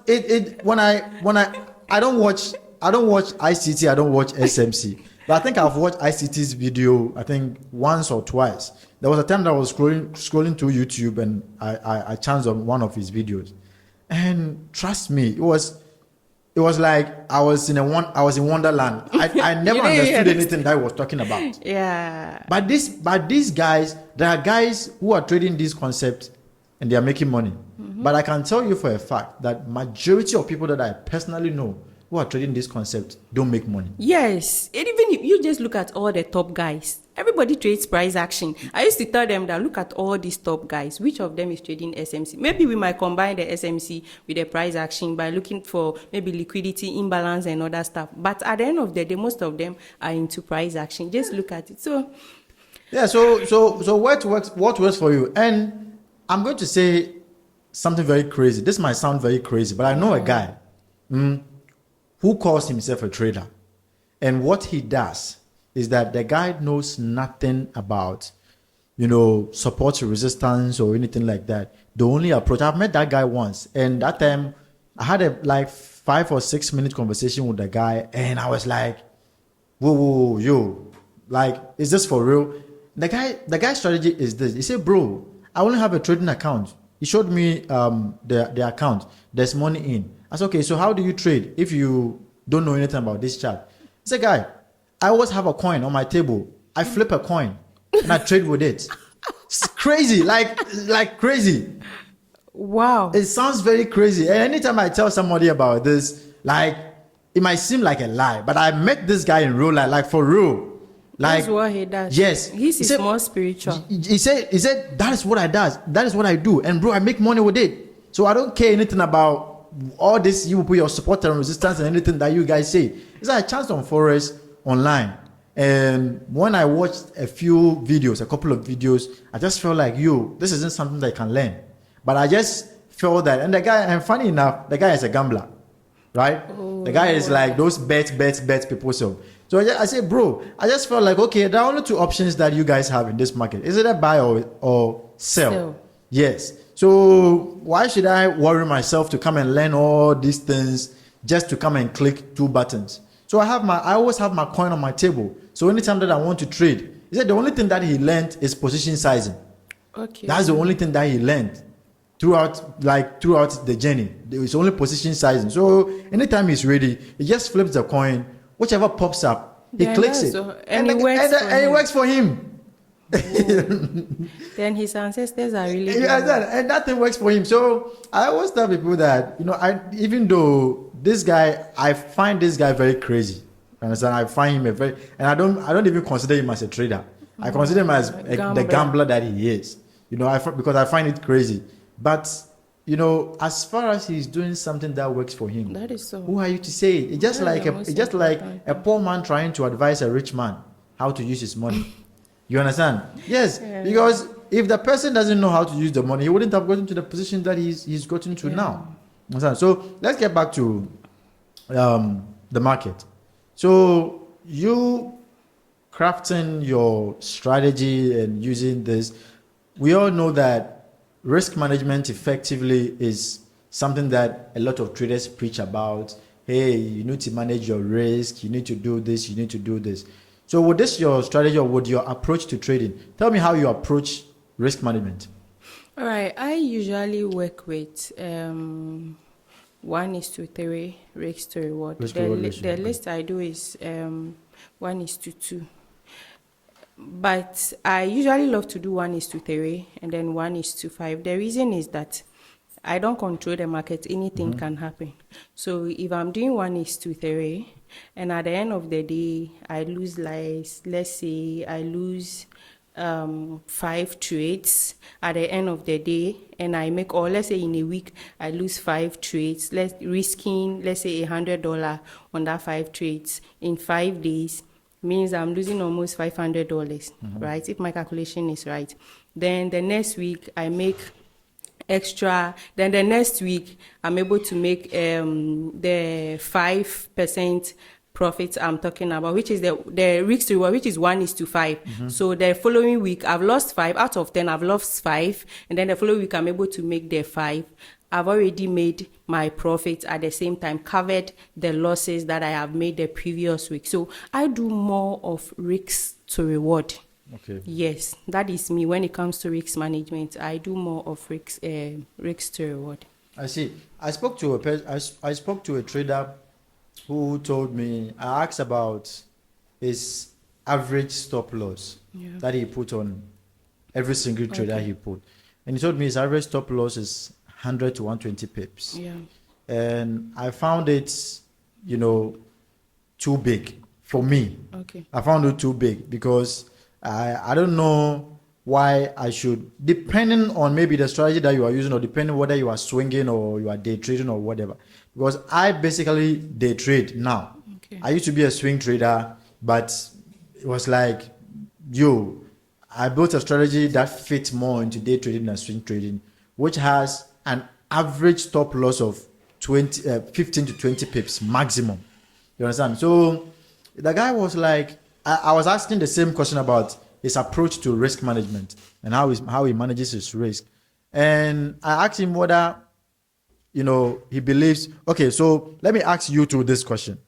when I don't watch ICT, I don't watch SMC. But I think I've watched ICT's video, I think once or twice. There was a time that I was scrolling through YouTube and I chanced on one of his videos. And trust me, it was like I was in Wonderland. I never understood anything that I was talking about. Yeah. But these guys, there are guys who are trading these concepts and they are making money. But I can tell you for a fact that majority of people that I personally know who are trading this concept don't make money. Yes, and even if you just look at all the top guys, everybody trades price action. I used to tell them that look at all these top guys, which of them is trading SMC? Maybe we might combine the SMC with the price action by looking for maybe liquidity imbalance and other stuff. But at the end of the day, most of them are into price action. Just look at it. So yeah, so what works for you? And I'm going to say something very crazy. This might sound very crazy, but I know a guy who calls himself a trader. And what he does is that the guy knows nothing about, support resistance or anything like that. The only approach, I've met that guy once, and that time I had a 5 or 6 minute conversation with the guy, and I was like, whoa, yo, is this for real? The guy's strategy is this. He said, bro, I only have a trading account. He showed me the account. There's money in. I said, okay, so how do you trade if you don't know anything about this chart? He said, guy, I always have a coin on my table. I flip a coin and I trade with it. It's crazy, like crazy. wow. It sounds very crazy. And anytime I tell somebody about this, it might seem like a lie, but I met this guy in real life, for real. That's what he does. Yes. He's more spiritual. He said that is what I does. That is what I do. And bro, I make money with it. So I don't care anything about all this. You put your support and resistance and anything that you guys say. It's like a chance on Forex online. And when I watched a couple of videos, I just felt like, this isn't something that I can learn. But I just felt that. And the guy, and funny enough, the guy is a gambler, right? Oh, the guy is like those bet people. So I said, bro, I just felt like, okay, there are only two options that you guys have in this market. Is it a buy or sell? Yes. So why should I worry myself to come and learn all these things just to come and click 2 buttons? So I always have my coin on my table. So anytime that I want to trade, he said the only thing that he learned is position sizing. Okay. That's the only thing that he learned throughout the journey. It's only position sizing. So anytime he's ready, he just flips the coin. Whichever pops up, he clicks it. And it works for him. Then his ancestors are really good. And that thing works for him. So I always tell people that, even though this guy, I find this guy very crazy. Understand? I find him and I don't even consider him as a trader. I consider him as the gambler that he is. Because I find it crazy. But as far as he's doing something that works for him, that is so. Who are you to say? It's just like a poor man trying to advise a rich man how to use his money. You understand? Yes, because if the person doesn't know how to use the money, he wouldn't have gotten to the position that he's gotten to now. Understand? So let's get back to the market. So you crafting your strategy and using this, we all know that risk management effectively is something that a lot of traders preach about. Hey, you need to manage your risk. You need to do this. You need to do this. So with this your strategy or with your approach to trading, tell me how you approach risk management. All right. I usually work with 1:3 risk to reward. The list I do is 1:2. But I usually love to do 1:3 and then 1:5. The reason is that I don't control the market. Anything can happen. So if I'm doing 1:3 and at the end of the day, I lose let's say I lose 5 trades at the end of the day, and I make, or let's say in a week, I lose 5 trades, risking, let's say $100 on that 5 trades in 5 days, means I'm losing almost $500, right? If my calculation is right. Then the next week I make extra. Then the next week I'm able to make the 5% profit I'm talking about, which is the risk to reward, which is 1:5. So the following week I've lost 5 out of 10. I've lost 5, and then the following week I'm able to make the 5. I've already made my profits at the same time, covered the losses that I have made the previous week. So I do more of risk to reward. Okay. Yes, that is me. When it comes to risk management, I do more of risk to reward. I see. I spoke to a trader who told me, I asked about his average stop loss that he put on every single trade that he put. And he told me his average stop loss is 100 to 120 pips. Yeah. And I found it too big for me. Okay. I found it too big because I don't know why I should, depending on maybe the strategy that you are using or depending whether you are swinging or you are day trading or whatever. Because I basically day trade now. Okay. I used to be a swing trader, but it was like, I built a strategy that fits more into day trading than swing trading, which has an average stop loss of 15 to 20 pips maximum. You understand? So the guy was like, I was asking the same question about his approach to risk management and how he manages his risk. And I asked him whether, he believes, okay, so let me ask you to this question.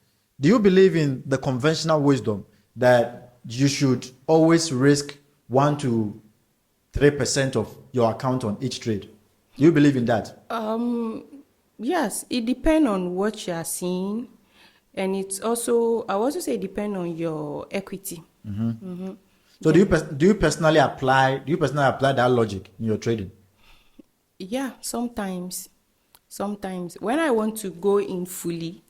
Do you believe in the conventional wisdom that you should always risk 1 to 3% of your account on each trade? Do you believe in that? Yes, it depends on what you are seeing, and it's also, I also say, depend on your equity. So do you personally apply that logic in your trading? Yeah, sometimes when I want to go in fully,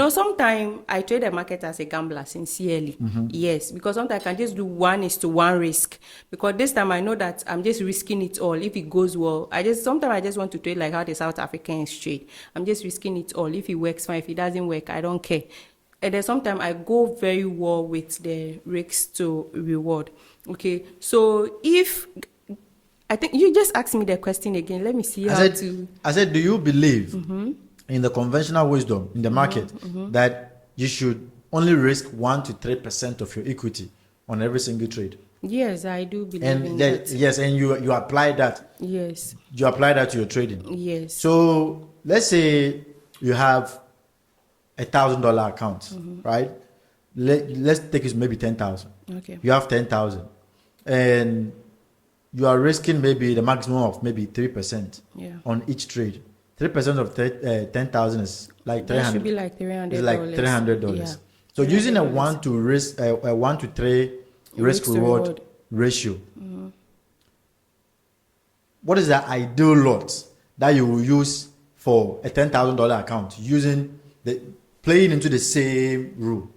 sometimes I trade the market as a gambler sincerely. Yes, because sometimes I can just do 1:1 risk, because this time I know that I'm just risking it all. If it goes well, sometimes I just want to trade like how the South Africans trade. I'm just risking it all. If it works, fine. If it doesn't work, I don't care. And then sometimes I go very well with the risk to reward. Okay, so I think you just asked me the question again. Let me see I said, do you believe in the conventional wisdom in the market that you should only risk 1 to 3% of your equity on every single trade? Yes, I do believe in that. Yes, and you apply that. Yes. You apply that to your trading. Yes. So let's say you have $1,000 account, right? Let's take it maybe 10,000. Okay. You have 10,000, and you are risking maybe the maximum of maybe 3% on each trade. 3% of 10,000 is like $300. That should be like $300. It's like $300. Yeah. So using a 1 to 3 risk reward ratio, what is the ideal lot that you will use for a $10,000 account playing into the same rule?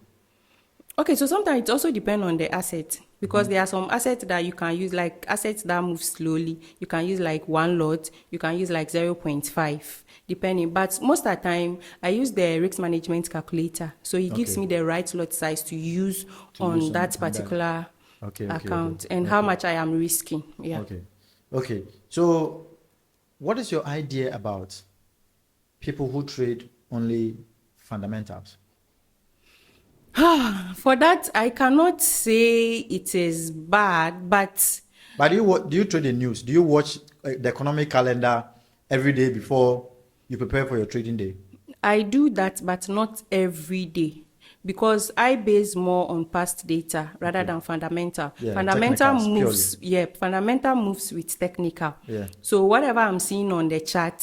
Okay, so sometimes it also depends on the asset, because there are some assets that you can use, like assets that move slowly. You can use like 1 lot, you can use like 0.5, depending. But most of the time, I use the risk management calculator. So it gives me the right lot size to use on that particular account and how much I am risking. Yeah. Okay. So what is your idea about people who trade only fundamentals? For that, I cannot say it is bad, but do you trade the news? Do you watch the economic calendar every day before you prepare for your trading day? I do that, but not every day, because I base more on past data rather than fundamental. Fundamental moves, fundamental moves with technical. Yeah. So whatever I'm seeing on the chart,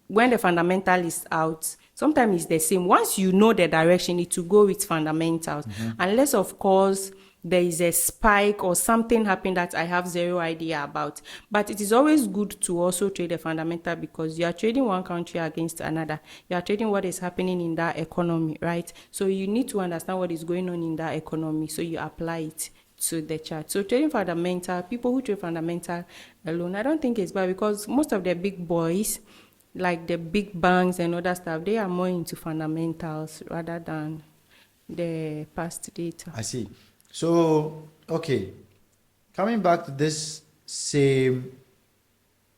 when the fundamental is out, sometimes it's the same. Once you know the direction, it will go with fundamentals. Unless, of course, there is a spike or something happened that I have zero idea about. But it is always good to also trade a fundamental, because you are trading one country against another. You are trading what is happening in that economy, right? So you need to understand what is going on in that economy, so you apply it to the chart. So trading fundamental, people who trade fundamental alone, I don't think it's bad, because most of the big boys, like the big banks and other stuff, they are more into fundamentals rather than the past data. I see. So, okay, coming back to this same,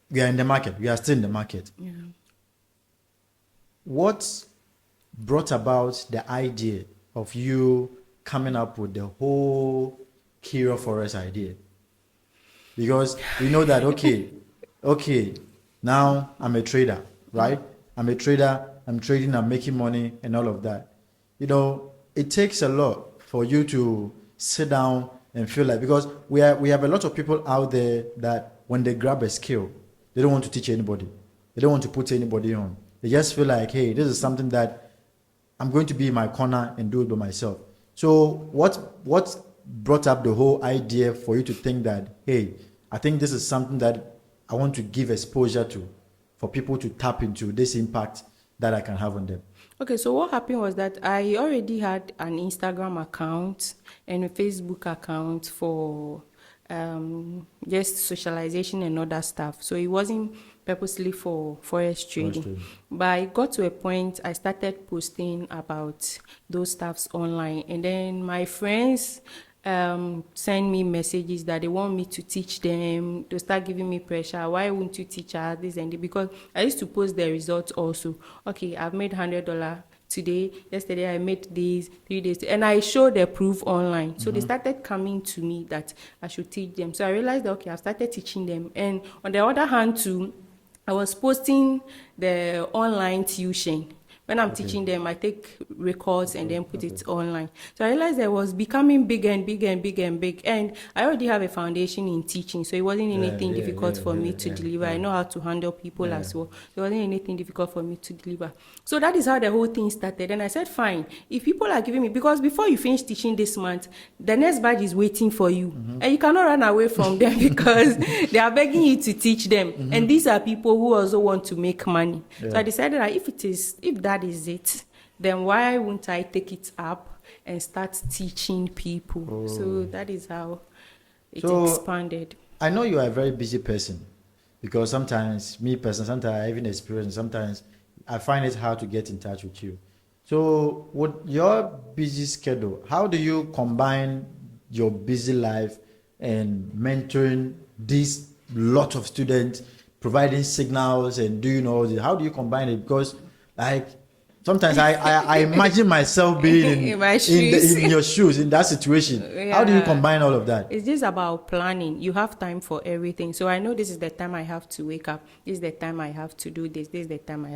we are in the market. We are still in the market. Yeah. What brought about the idea of you coming up with the whole Kiraforex idea? Because we know that, okay, now I'm a trader, right? I'm a trader, I'm trading, I'm making money and all of that. It takes a lot for you to sit down and feel like, because we have a lot of people out there that when they grab a skill, they don't want to teach anybody. They don't want to put anybody on. They just feel like, hey, this is something that I'm going to be in my corner and do it by myself. So what brought up the whole idea for you to think that, hey, I think this is something that I want to give exposure to, for people to tap into this impact that I can have on them? Okay, so what happened was that I already had an Instagram account and a Facebook account for just socialization and other stuff. So it wasn't purposely for forex trading. But I got to a point I started posting about those stuffs online, and then my friends send me messages that they want me to teach them. They start giving me pressure. Why won't you teach us this and that? Because I used to post the results also. Okay, I've made $100 today. Yesterday I made this 3 days, and I showed the proof online. So they started coming to me that I should teach them. So I realized that, okay, I've started teaching them. And on the other hand too, I was posting the online tuition. When I'm teaching them, I take records and then put it online. So I realized I was becoming big and big and big and big. And I already have a foundation in teaching, so it wasn't anything difficult for me to deliver. I know how to handle people as well. So it wasn't anything difficult for me to deliver. So that is how the whole thing started. And I said, fine, if people are giving me, because before you finish teaching this month, the next batch is waiting for you. And you cannot run away from them because they are begging you to teach them. And these are people who also want to make money. So I decided that if that is it, then why won't I take it up and start teaching people? So that is how it expanded. I know you are a very busy person, because sometimes me personally, sometimes I even experience, sometimes I find it hard to get in touch with you. So with your busy schedule, how do you combine your busy life and mentoring this lot of students, providing signals and doing all this? How do you combine it? Because like sometimes I imagine myself being in your shoes, in that situation. Yeah. How do you combine all of that? It's just about planning. You have time for everything. So I know this is the time I have to wake up. This is the time I have to do this. This is the time I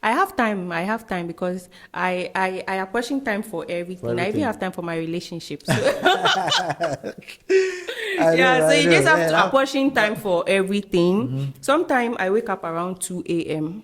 have time. I have time because I apportion time for everything. I even have time for my relationships. So so you just have to apportion time for everything. Sometimes I wake up around 2 a.m.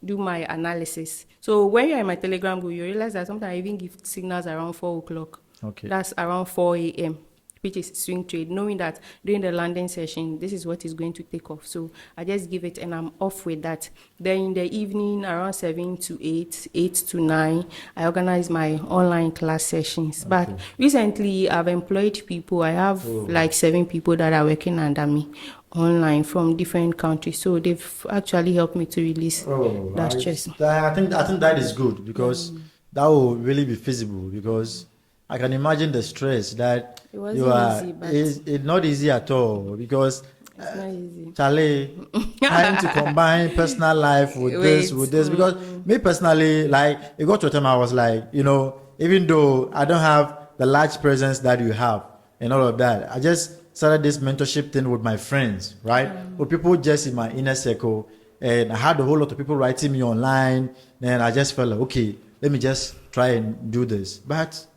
do my analysis. So when you're in my Telegram group, you realize that sometimes I even give signals around 4 o'clock. Okay. That's around 4 a.m., which is swing trade, knowing that during the landing session, this is what is going to take off. So I just give it and I'm off with that. Then in the evening, around 7 to 8, 8 to 9, I organize my online class sessions. But recently, I've employed people. I have like 7 people that are working under me online from different countries, so they've actually helped me to release that stress. I think that is good, because that will really be feasible, because I can imagine the stress that you are. It's not easy at all, because it's not easy. Charlie, trying to combine personal life with this, because me personally, like, it got to a time I was like, even though I don't have the large presence that you have and all of that, I just started this mentorship thing with my friends, right? With people just in my inner circle, and I had a whole lot of people writing me online, and I just felt like, okay, let me just try and do this. But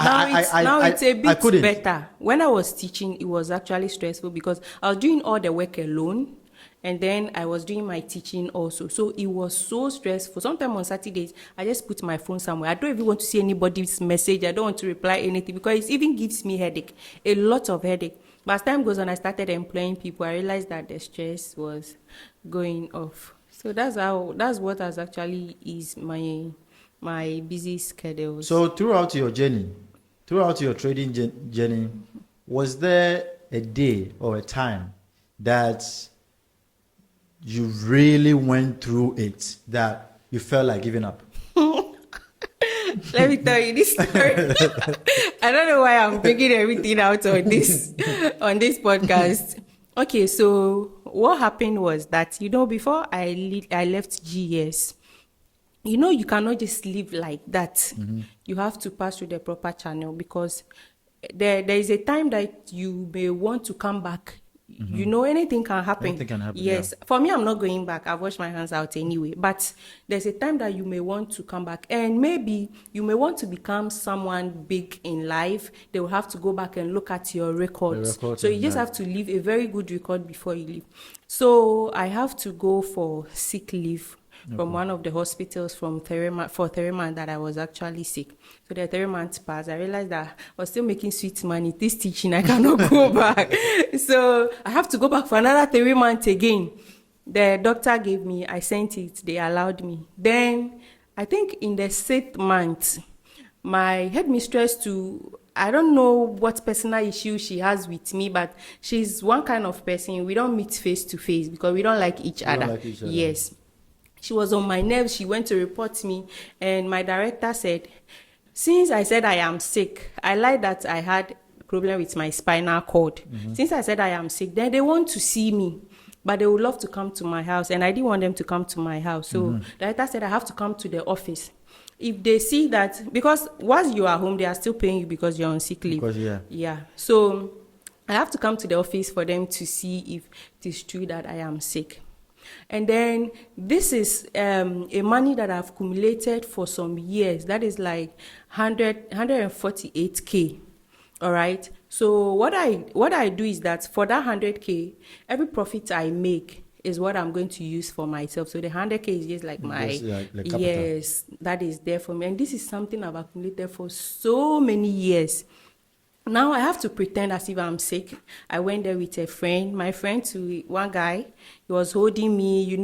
now it's a bit better. When I was teaching, it was actually stressful because I was doing all the work alone, and then I was doing my teaching also. So it was so stressful. Sometimes on Saturdays, I just put my phone somewhere. I don't even want to see anybody's message. I don't want to reply anything, because it even gives me headache, a lot of headache. But as time goes on, I started employing people. I realized that the stress was going off. So that's what has actually is my busy schedule. So throughout your journey, throughout your trading journey, was there a day or a time that you really went through it, that you felt like giving up? Let me tell you this story. I don't know why I'm bringing everything out on this podcast. Okay, so what happened was that, before I left GS, you cannot just live like that. You have to pass through the proper channel, because there is a time that you may want to come back. Anything can happen. Anything can happen. Yes. Yeah. For me, I'm not going back. I've washed my hands out anyway. But there's a time that you may want to come back. And maybe you may want to become someone big in life. They will have to go back and look at your records. So you just have to leave a very good record before you leave. So I have to go for sick leave from one of the hospitals for 3 months that I was actually sick. So the 3 months passed. I realized that I was still making sweet money. This teaching, I cannot go back. So I have to go back for another 3 months again. The doctor gave me, I sent it, they allowed me. Then I think in the 6th month, my headmistress I don't know what personal issue she has with me, but she's one kind of person. We don't meet face to face because we don't like each other. Yes. She was on my nerves. She went to report me, and my director said, since I said I am sick, I lied that I had a problem with my spinal cord. Since I said I am sick, then they want to see me, but they would love to come to my house, and I didn't want them to come to my house. So the director said I have to come to the office. If they see that, because once you are home, they are still paying you because you're on sick leave. Yeah. So I have to come to the office for them to see if it is true that I am sick. And then this is a money that I've accumulated for some years. That is like 148K. All right. So what I do is that for that 100K, every profit I make is what I'm going to use for myself. So the 100K is just like yes, that is there for me. And this is something I've accumulated for so many years. Now I have to pretend as if I'm sick. I went there with a friend. My friend, to one guy, he was holding me,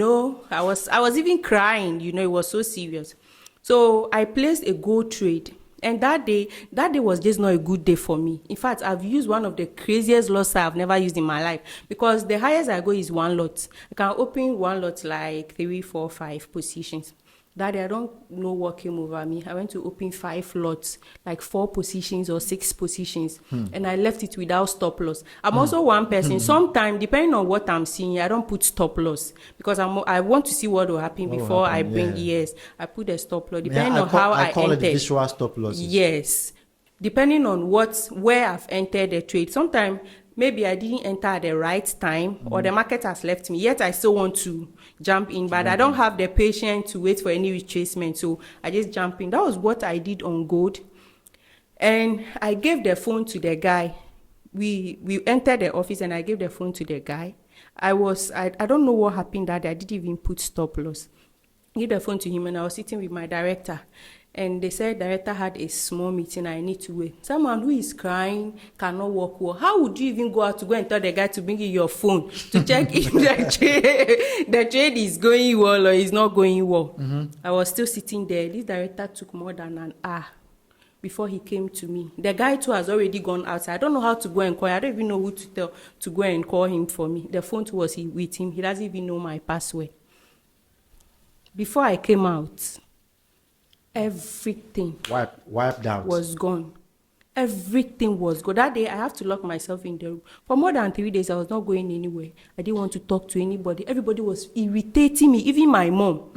I was even crying, it was so serious. So I placed a gold trade. And that day was just not a good day for me. In fact, I've used one of the craziest lots I've never used in my life, because the highest I go is 1 lot. I can open 1 lot like 3, 4, 5 positions. That day, I don't know what came over me. I went to open 5 lots, like 4 positions or 6 positions, and I left it without stop loss. I'm also one person. Sometimes, depending on what I'm seeing, I don't put stop loss because I want to see what will happen before I bring. Yes, I put a stop loss depending on how I call entered. it visual stop losses. Yes, depending on where I've entered the trade. Sometimes maybe I didn't enter at the right time, or the market has left me, yet I still want to jump in, but I don't have the patience to wait for any retracement, so I just jump in. That was what I did on gold. And I gave the phone to the guy. We entered the office and I gave the phone to the guy. I don't know what happened that day. I didn't even put stop loss. I gave the phone to him and I was sitting with my director. And they said director had a small meeting, I need to wait. Someone who is crying, cannot walk well. How would you even go out to go and tell the guy to bring you your phone to check if the trade is going well or is not going well? I was still sitting there. This director took more than an hour before he came to me. The guy too has already gone outside. I don't know how to go and call. I don't even know who to tell to go and call him for me. The phone too was with him. He doesn't even know my password. Before I came out, everything wiped out, was gone. Everything was gone. That day, I have to lock myself in the room. For more than 3 days, I was not going anywhere. I didn't want to talk to anybody. Everybody was irritating me, even my mom.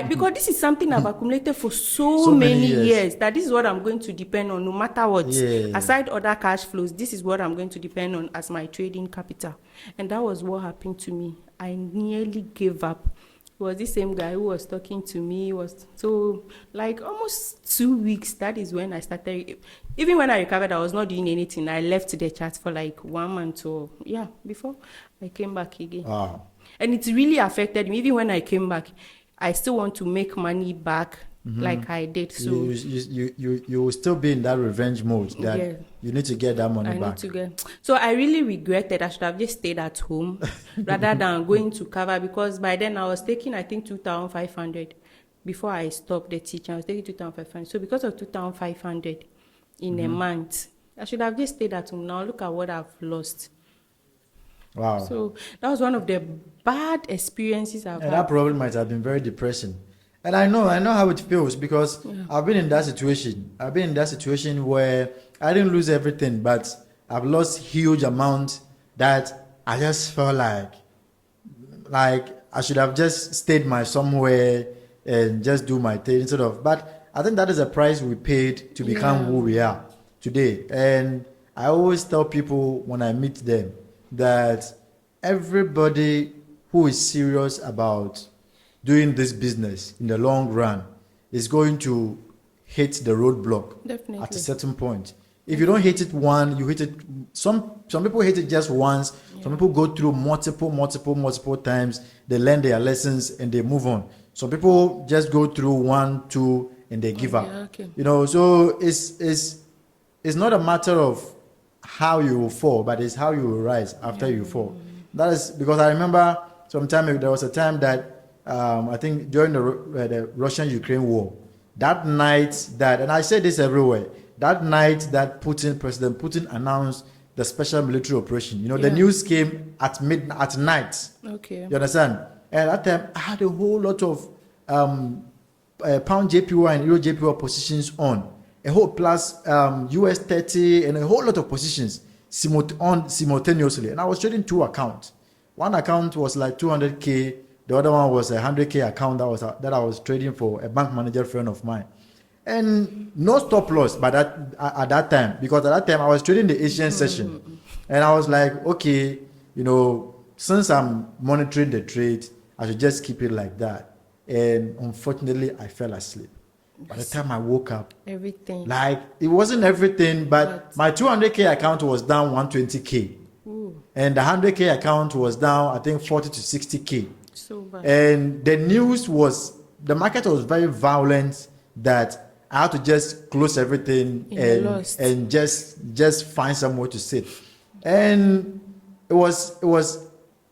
Because this is something I've accumulated for so many years, that this is what I'm going to depend on no matter what. Yeah. Aside other cash flows, this is what I'm going to depend on as my trading capital. And that was what happened to me. I nearly gave up. It was the same guy who was talking to me. So like almost 2 weeks, that is when I started. Even when I recovered, I was not doing anything. I left the chat for like 1 month or before I came back again. Wow. And it really affected me. Even when I came back, I still want to make money back like I did. So you will still be in that revenge mode that you need to get that money back. So I really regretted. I should have just stayed at home rather than going to cover, because by then I was taking, I think, 2,500 before I stopped the teaching. I was taking 2,500. So because of 2,500 in a month, I should have just stayed at home. Now look at what I've lost. Wow. So that was one of the bad experiences I've had. That probably might have been very depressing. And I know how it feels, because I've been in that situation. I've been in that situation where I didn't lose everything, but I've lost huge amount that I just felt like I should have just stayed somewhere and just do my thing instead of. But I think that is a price we paid to become who we are today. And I always tell people when I meet them that everybody who is serious about doing this business in the long run is going to hit the roadblock at a certain point. If you don't hit it you hit it. Some people hit it just once. Some people go through multiple times. They learn their lessons and they move on. Some people just go through 1, 2 and they give up. Okay. So it's not a matter of how you will fall, but it's how you will rise after you fall. That is because I remember there was a time that I think during the Russian-Ukraine war, that night that, and I say this everywhere, that night that President Putin announced the special military operation, you know, the news came at night. Okay. You understand? And at that time, I had a whole lot of pound JPY and euro JPY positions on, a whole plus US 30 and a whole lot of positions simultaneously. And I was trading 2 accounts. One account was like 200K. The other one was a 100K account that I was trading for a bank manager friend of mine. And no stop loss at that time, because at that time I was trading the Asian session. And I was like, okay, you know, since I'm monitoring the trade, I should just keep it like that. And unfortunately, I fell asleep. By the time I woke up, everything. Like, it wasn't everything, but my 200K account was down 120K. Ooh. And the 100K account was down, I think, 40 to 60K. So bad. And the news was, the market was very violent that I had to just close everything and just find somewhere to sit. And it was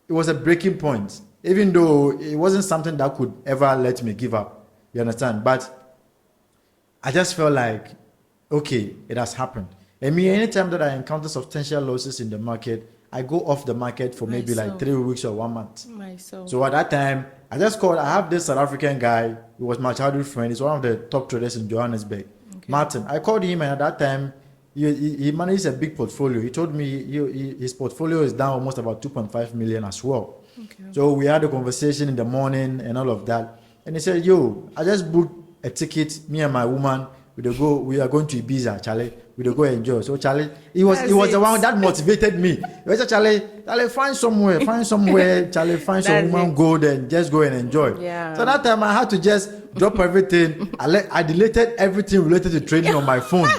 a breaking point, even though it wasn't something that could ever let me give up. You understand? But I just felt like, okay, it has happened. And me, anytime that I encounter substantial losses in the market, I go off the market for maybe like 3 weeks or 1 month. So at that time, I just called, I have this South African guy, who was my childhood friend. He's one of the top traders in Johannesburg, Martin. I called him, and at that time, he manages a big portfolio. He told me his portfolio is down almost about 2.5 million as well. So we had a conversation in the morning and all of that. And he said, yo, I just booked a ticket, me and my woman, we are going to Ibiza, Charlie. We go enjoy. So Charlie, he was the one that motivated me. He said, Charlie, find somewhere, Charlie, find some woman, go there and just go and enjoy. Yeah. So that time I had to just drop everything. I deleted everything related to trading on my phone.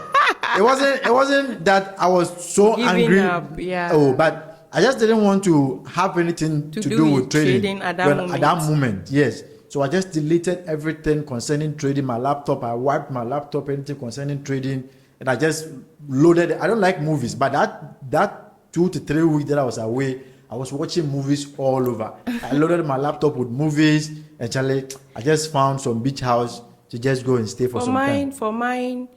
It wasn't that I was so angry. Up, yeah. Oh, but I just didn't want to have anything to do with trading at that moment. Yes. So I just deleted everything concerning trading. My laptop, I wiped my laptop, anything concerning trading, and I just loaded it. I don't like movies, but that 2 to 3 weeks that I was away, I was watching movies all over. I loaded my laptop with movies, and Charlie, I just found some beach house to just go and stay for some time. For mine,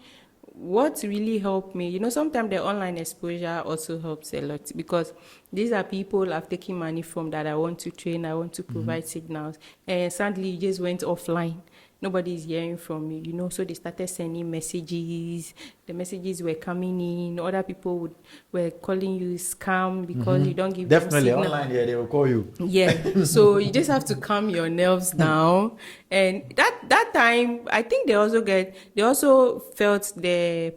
what really helped me, you know, sometimes the online exposure also helps a lot, because these are people I've taken money from that I want to train, I want to provide signals, and suddenly you just went offline. Nobody is hearing from you, you know, so they started sending messages. The messages were coming in. Other people were calling you scam because you don't give Definitely them signal. online, yeah, they will call you. Yeah, so you just have to calm your nerves down. And that time, I think they also felt the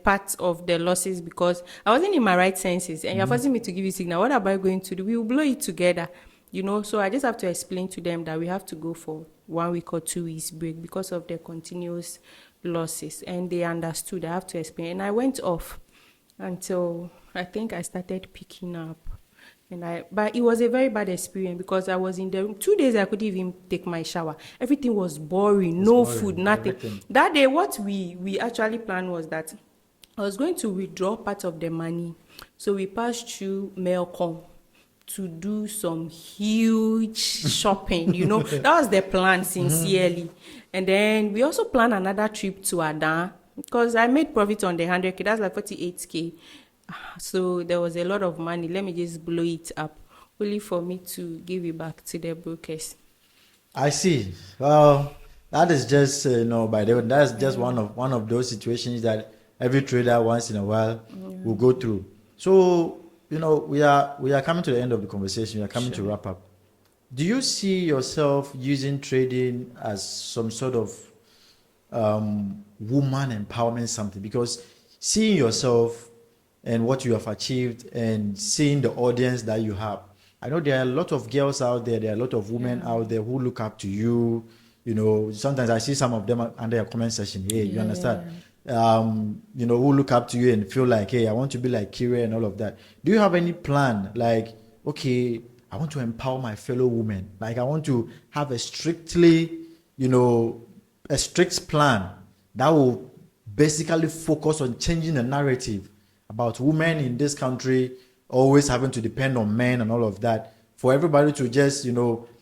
part of the losses, because I wasn't in my right senses, and you're forcing me to give you signal. What am I going to do? We will blow it together, you know. So I just have to explain to them that we have to go for 1 week or 2 weeks break because of the continuous losses, and they understood. I have to explain, and I went off until I think I started picking up. But it was a very bad experience, because I was in the room 2 days. I couldn't even take my shower. Everything was boring, food, nothing. Everything. That day, what we actually planned was that I was going to withdraw part of the money. So we passed through Melcom to do some huge shopping, you know. That was the plan, sincerely. And then we also planned another trip to Attain, because I made profit on the 100K. That's like 48K. So there was a lot of money. Let me just blow it up, only for me to give it back to the brokers. I see. Well, that is just that's just one of those situations that every trader once in a while will go through. So, you know, we are coming to the end of the conversation. We are coming to wrap up. Do you see yourself using trading as some sort of woman empowerment something? Because seeing yourself and what you have achieved and seeing the audience that you have, I know there are a lot of girls out there, there are a lot of women out there who look up to you. You know, sometimes I see some of them under your comment section. Hey, you understand? You know, who look up to you and feel like, hey, I want to be like Kira and all of that. Do you have any plan? Like, okay, I want to empower my fellow women. Like, I want to have a strict plan that will basically focus on changing the narrative about women in this country always having to depend on men and all of that, for everybody to just,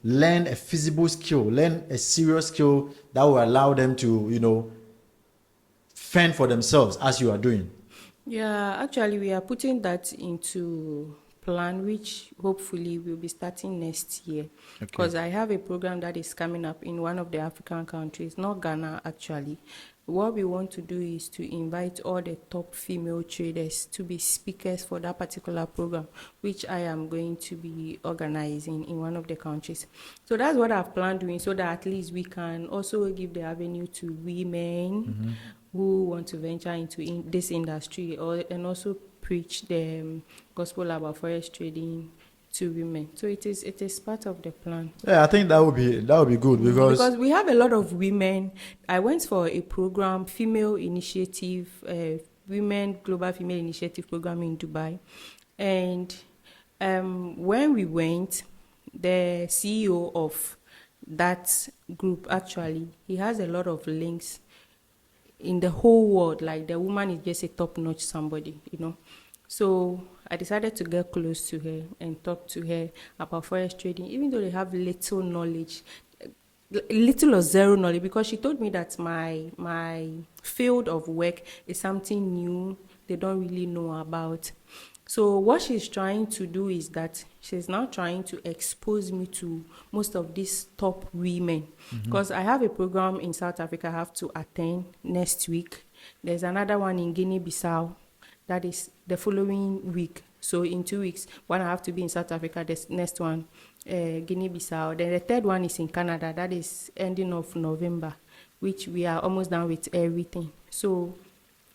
learn a feasible skill, learn a serious skill that will allow them to, fend for themselves as you are doing. Yeah, actually, we are putting that into plan, which hopefully will be starting next year. Because I have a program that is coming up in one of the African countries, not Ghana actually. What we want to do is to invite all the top female traders to be speakers for that particular program, which I am going to be organizing in one of the countries. So that's what I've planned doing, so that at least we can also give the avenue to women who want to venture into this industry, and also preach the gospel about forex trading to women. So it is part of the plan. Yeah, I think that would be good Because we have a lot of women. I went for a program, female initiative, women global female initiative program in Dubai, and when we went, the CEO of that group, actually, he has a lot of links in the whole world. Like, the woman is just a top-notch somebody, So I decided to get close to her and talk to her about forex trading, even though they have little knowledge, little or zero knowledge, because she told me that my field of work is something new they don't really know about. So what she's trying to do is that she's now trying to expose me to most of these top women. Because I have a program in South Africa I have to attend next week. There's another one in Guinea-Bissau that is the following week. So in 2 weeks, one I have to be in South Africa, the next one, Guinea-Bissau. Then the third one is in Canada, that is ending of November, which we are almost done with everything. So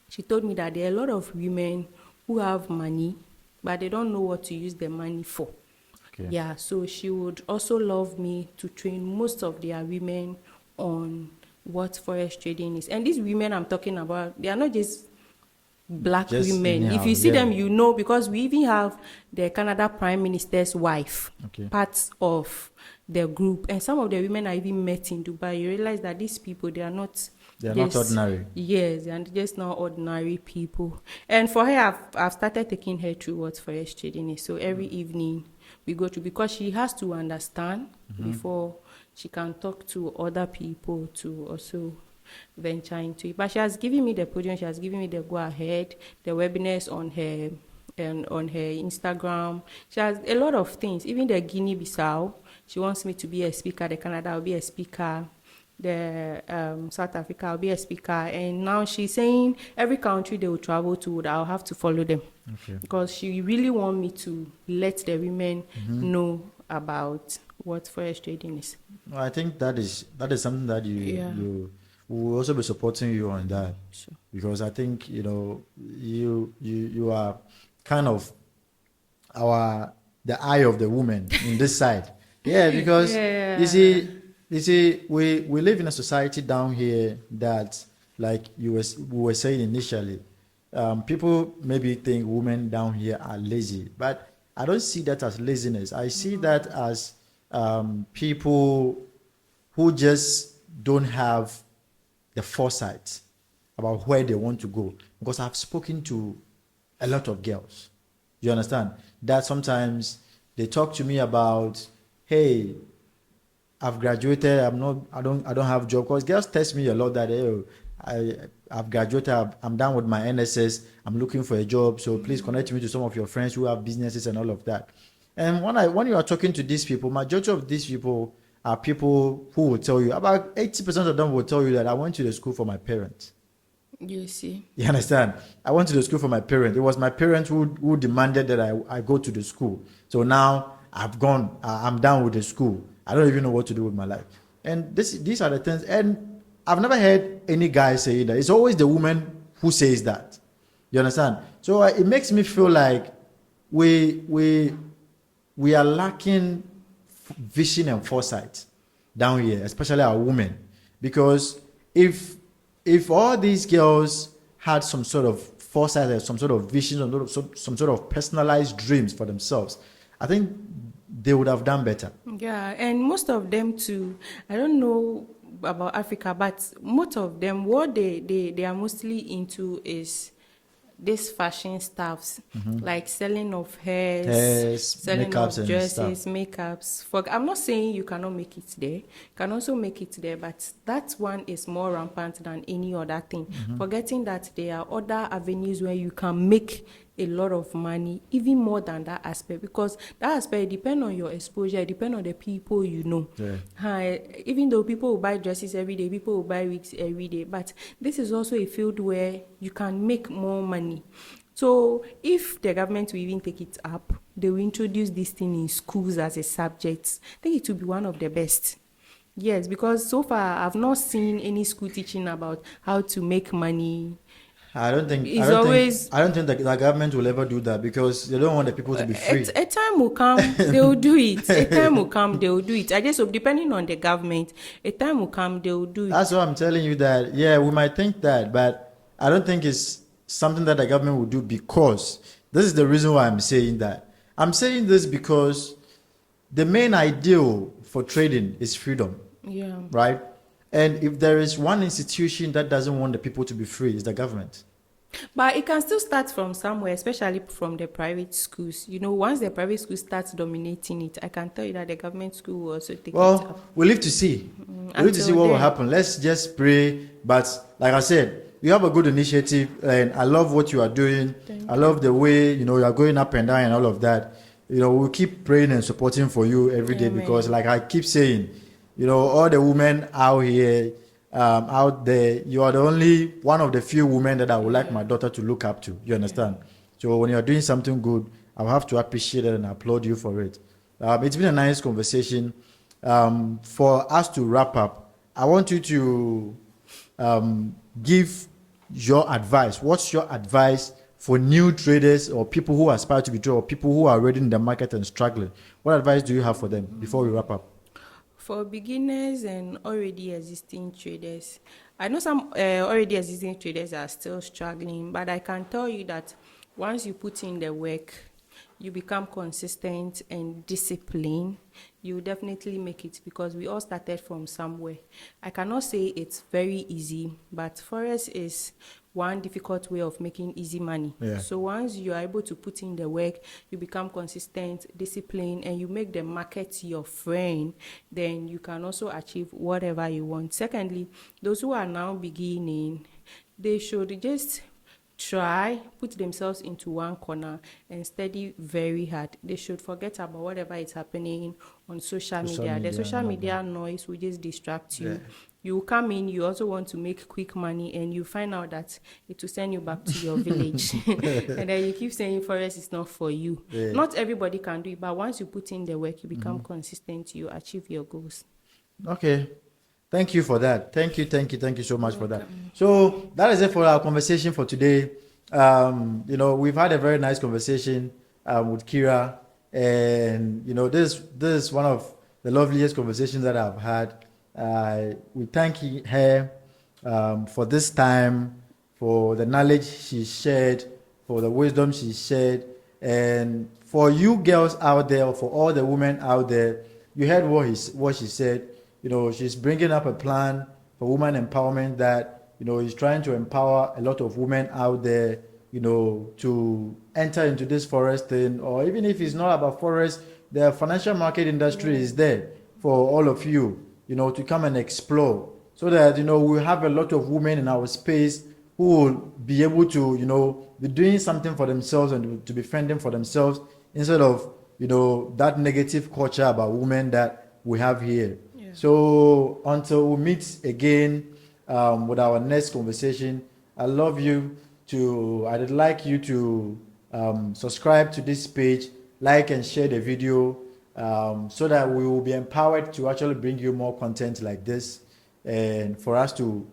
she told me that there are a lot of women who have money, but they don't know what to use the money for. Okay. Yeah, so she would also love me to train most of their women on what forex trading is. And these women I'm talking about, they are not just black women. If you see them, because we even have the Canada Prime Minister's wife, parts of the group. And some of the women I even met in Dubai. You realize that these people, they are not ordinary. Yes, and just not ordinary people. And for her, I've started taking her through what forex trading is. So every evening we go through, because she has to understand before she can talk to other people to also venture into it. But she has given me the podium, she has given me the go ahead, the webinars on her and on her Instagram. She has a lot of things. Even the Guinea-Bissau, she wants me to be a speaker. The Canada will be a speaker. The South Africa will be a speaker. And now she's saying every country they will travel to, I'll have to follow them. Because she really wants me to let the women know about what forex trading is. Well, I think that is something that you will also be supporting you on that. Sure. Because I think you are kind of the eye of the woman in this side. Yeah, because you see, we live in a society down here that, like we were saying initially, people maybe think women down here are lazy, but I don't see that as laziness. I see that as people who just don't have the foresight about where they want to go. Because I've spoken to a lot of girls, you understand, that sometimes they talk to me about, hey, I've graduated, I don't have a job. Because girls text me a lot that, hey, I've graduated, I'm done with my NSS, I'm looking for a job, so please connect me to some of your friends who have businesses and all of that. And when you are talking to these people, majority of these people are people who will tell you, about 80% of them will tell you that I went to the school for my parents. You see. You understand? I went to the school for my parents. It was my parents who demanded that I go to the school. So now I've gone, I'm done with the school. I don't even know what to do with my life. And these are the things. And I've never heard any guy say that. It's always the woman who says that. You understand? So it makes me feel like we are lacking vision and foresight down here, especially our women. Because if all these girls had some sort of foresight, some sort of vision, some sort of personalized dreams for themselves, I think they would have done better. Yeah, and most of them too, I don't know about Africa, but most of them, what they are mostly into is these fashion stuffs, like selling of hairs, Hairs, selling makeups of and dresses, stuff. makeups. I'm not saying you cannot make it there. You can also make it there, but that one is more rampant than any other thing. Forgetting that there are other avenues where you can make a lot of money, even more than that aspect, because that aspect depends on your exposure, depends on the people you know. Even though people will buy dresses every day, people will buy wigs every day, but this is also a field where you can make more money. So if the government will even take it up, they will introduce this thing in schools as a subject. I think it will be one of the best. Yes, because so far I've not seen any school teaching about how to make money. I don't think It's always that the government will ever do that because they don't want the people to be free. a time will come, they will do it. A time will come, they will do it. I just hope, depending on the government, a time will come, they will do it. That's why I'm telling you that, yeah, we might think that, but I don't think it's something that the government will do, because this is the reason why I'm saying that. I'm saying this because the main ideal for trading is freedom, Yeah. right? And if there is one institution that doesn't want the people to be free, it's the government. But it can still start from somewhere, especially from the private schools. You know, once the private school starts dominating it, I can tell you that the government school will also take it up. Well, we'll live to see. We'll live to see what will happen. Let's just pray. But like I said, you have a good initiative, and I love what you are doing. I love the way, you are going up and down and all of that. We'll keep praying and supporting for you every day. Amen. Because like I keep saying, all the women out here, out there, you are the only one of the few women that I would like my daughter to look up to. You understand? So when you're doing something good, I'll have to appreciate it and applaud you for it. It's been a nice conversation. For us to wrap up, I want you to give your advice. What's your advice for new traders or people who aspire to be traders or people who are already in the market and struggling? What advice do you have for them before we wrap up? For beginners and already existing traders, I know some already existing traders are still struggling, but I can tell you that once you put in the work, you become consistent and disciplined, you definitely make it, because we all started from somewhere. I cannot say it's very easy, but Forex is one difficult way of making easy money. Yeah. So once you are able to put in the work, you become consistent, disciplined, and you make the market your friend, then you can also achieve whatever you want. Secondly, those who are now beginning, they should just put themselves into one corner and study very hard. They should forget about whatever is happening on social media. The social media noise will just distract you. Yeah. You come in, you also want to make quick money, and you find out that it will send you back to your village. And then you keep saying Forex is not for you. Yeah. Not everybody can do it, but once you put in the work, you become consistent, you achieve your goals. Okay. Thank you for that. Thank you so much for that. So that is it for our conversation for today. We've had a very nice conversation with Kira, and this is one of the loveliest conversations that I've had. We thank her for this time, for the knowledge she shared, for the wisdom she shared, and for you girls out there, or for all the women out there, you heard what she said. She's bringing up a plan for women empowerment that, is trying to empower a lot of women out there, to enter into this Forex thing, or even if it's not about Forex, the financial market industry is there for all of you, to come and explore, so that, we have a lot of women in our space who will be able to, be doing something for themselves and to be fending for themselves, instead of, that negative culture about women that we have here. So until we meet again with our next conversation, I'd like you to subscribe to this page, like and share the video, so that we will be empowered to actually bring you more content like this, and for us to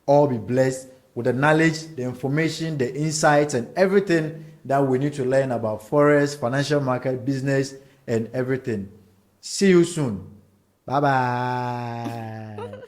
all be blessed with the knowledge, the information, the insights, and everything that we need to learn about Forex, financial market, business, and everything. See you soon. Bye-bye.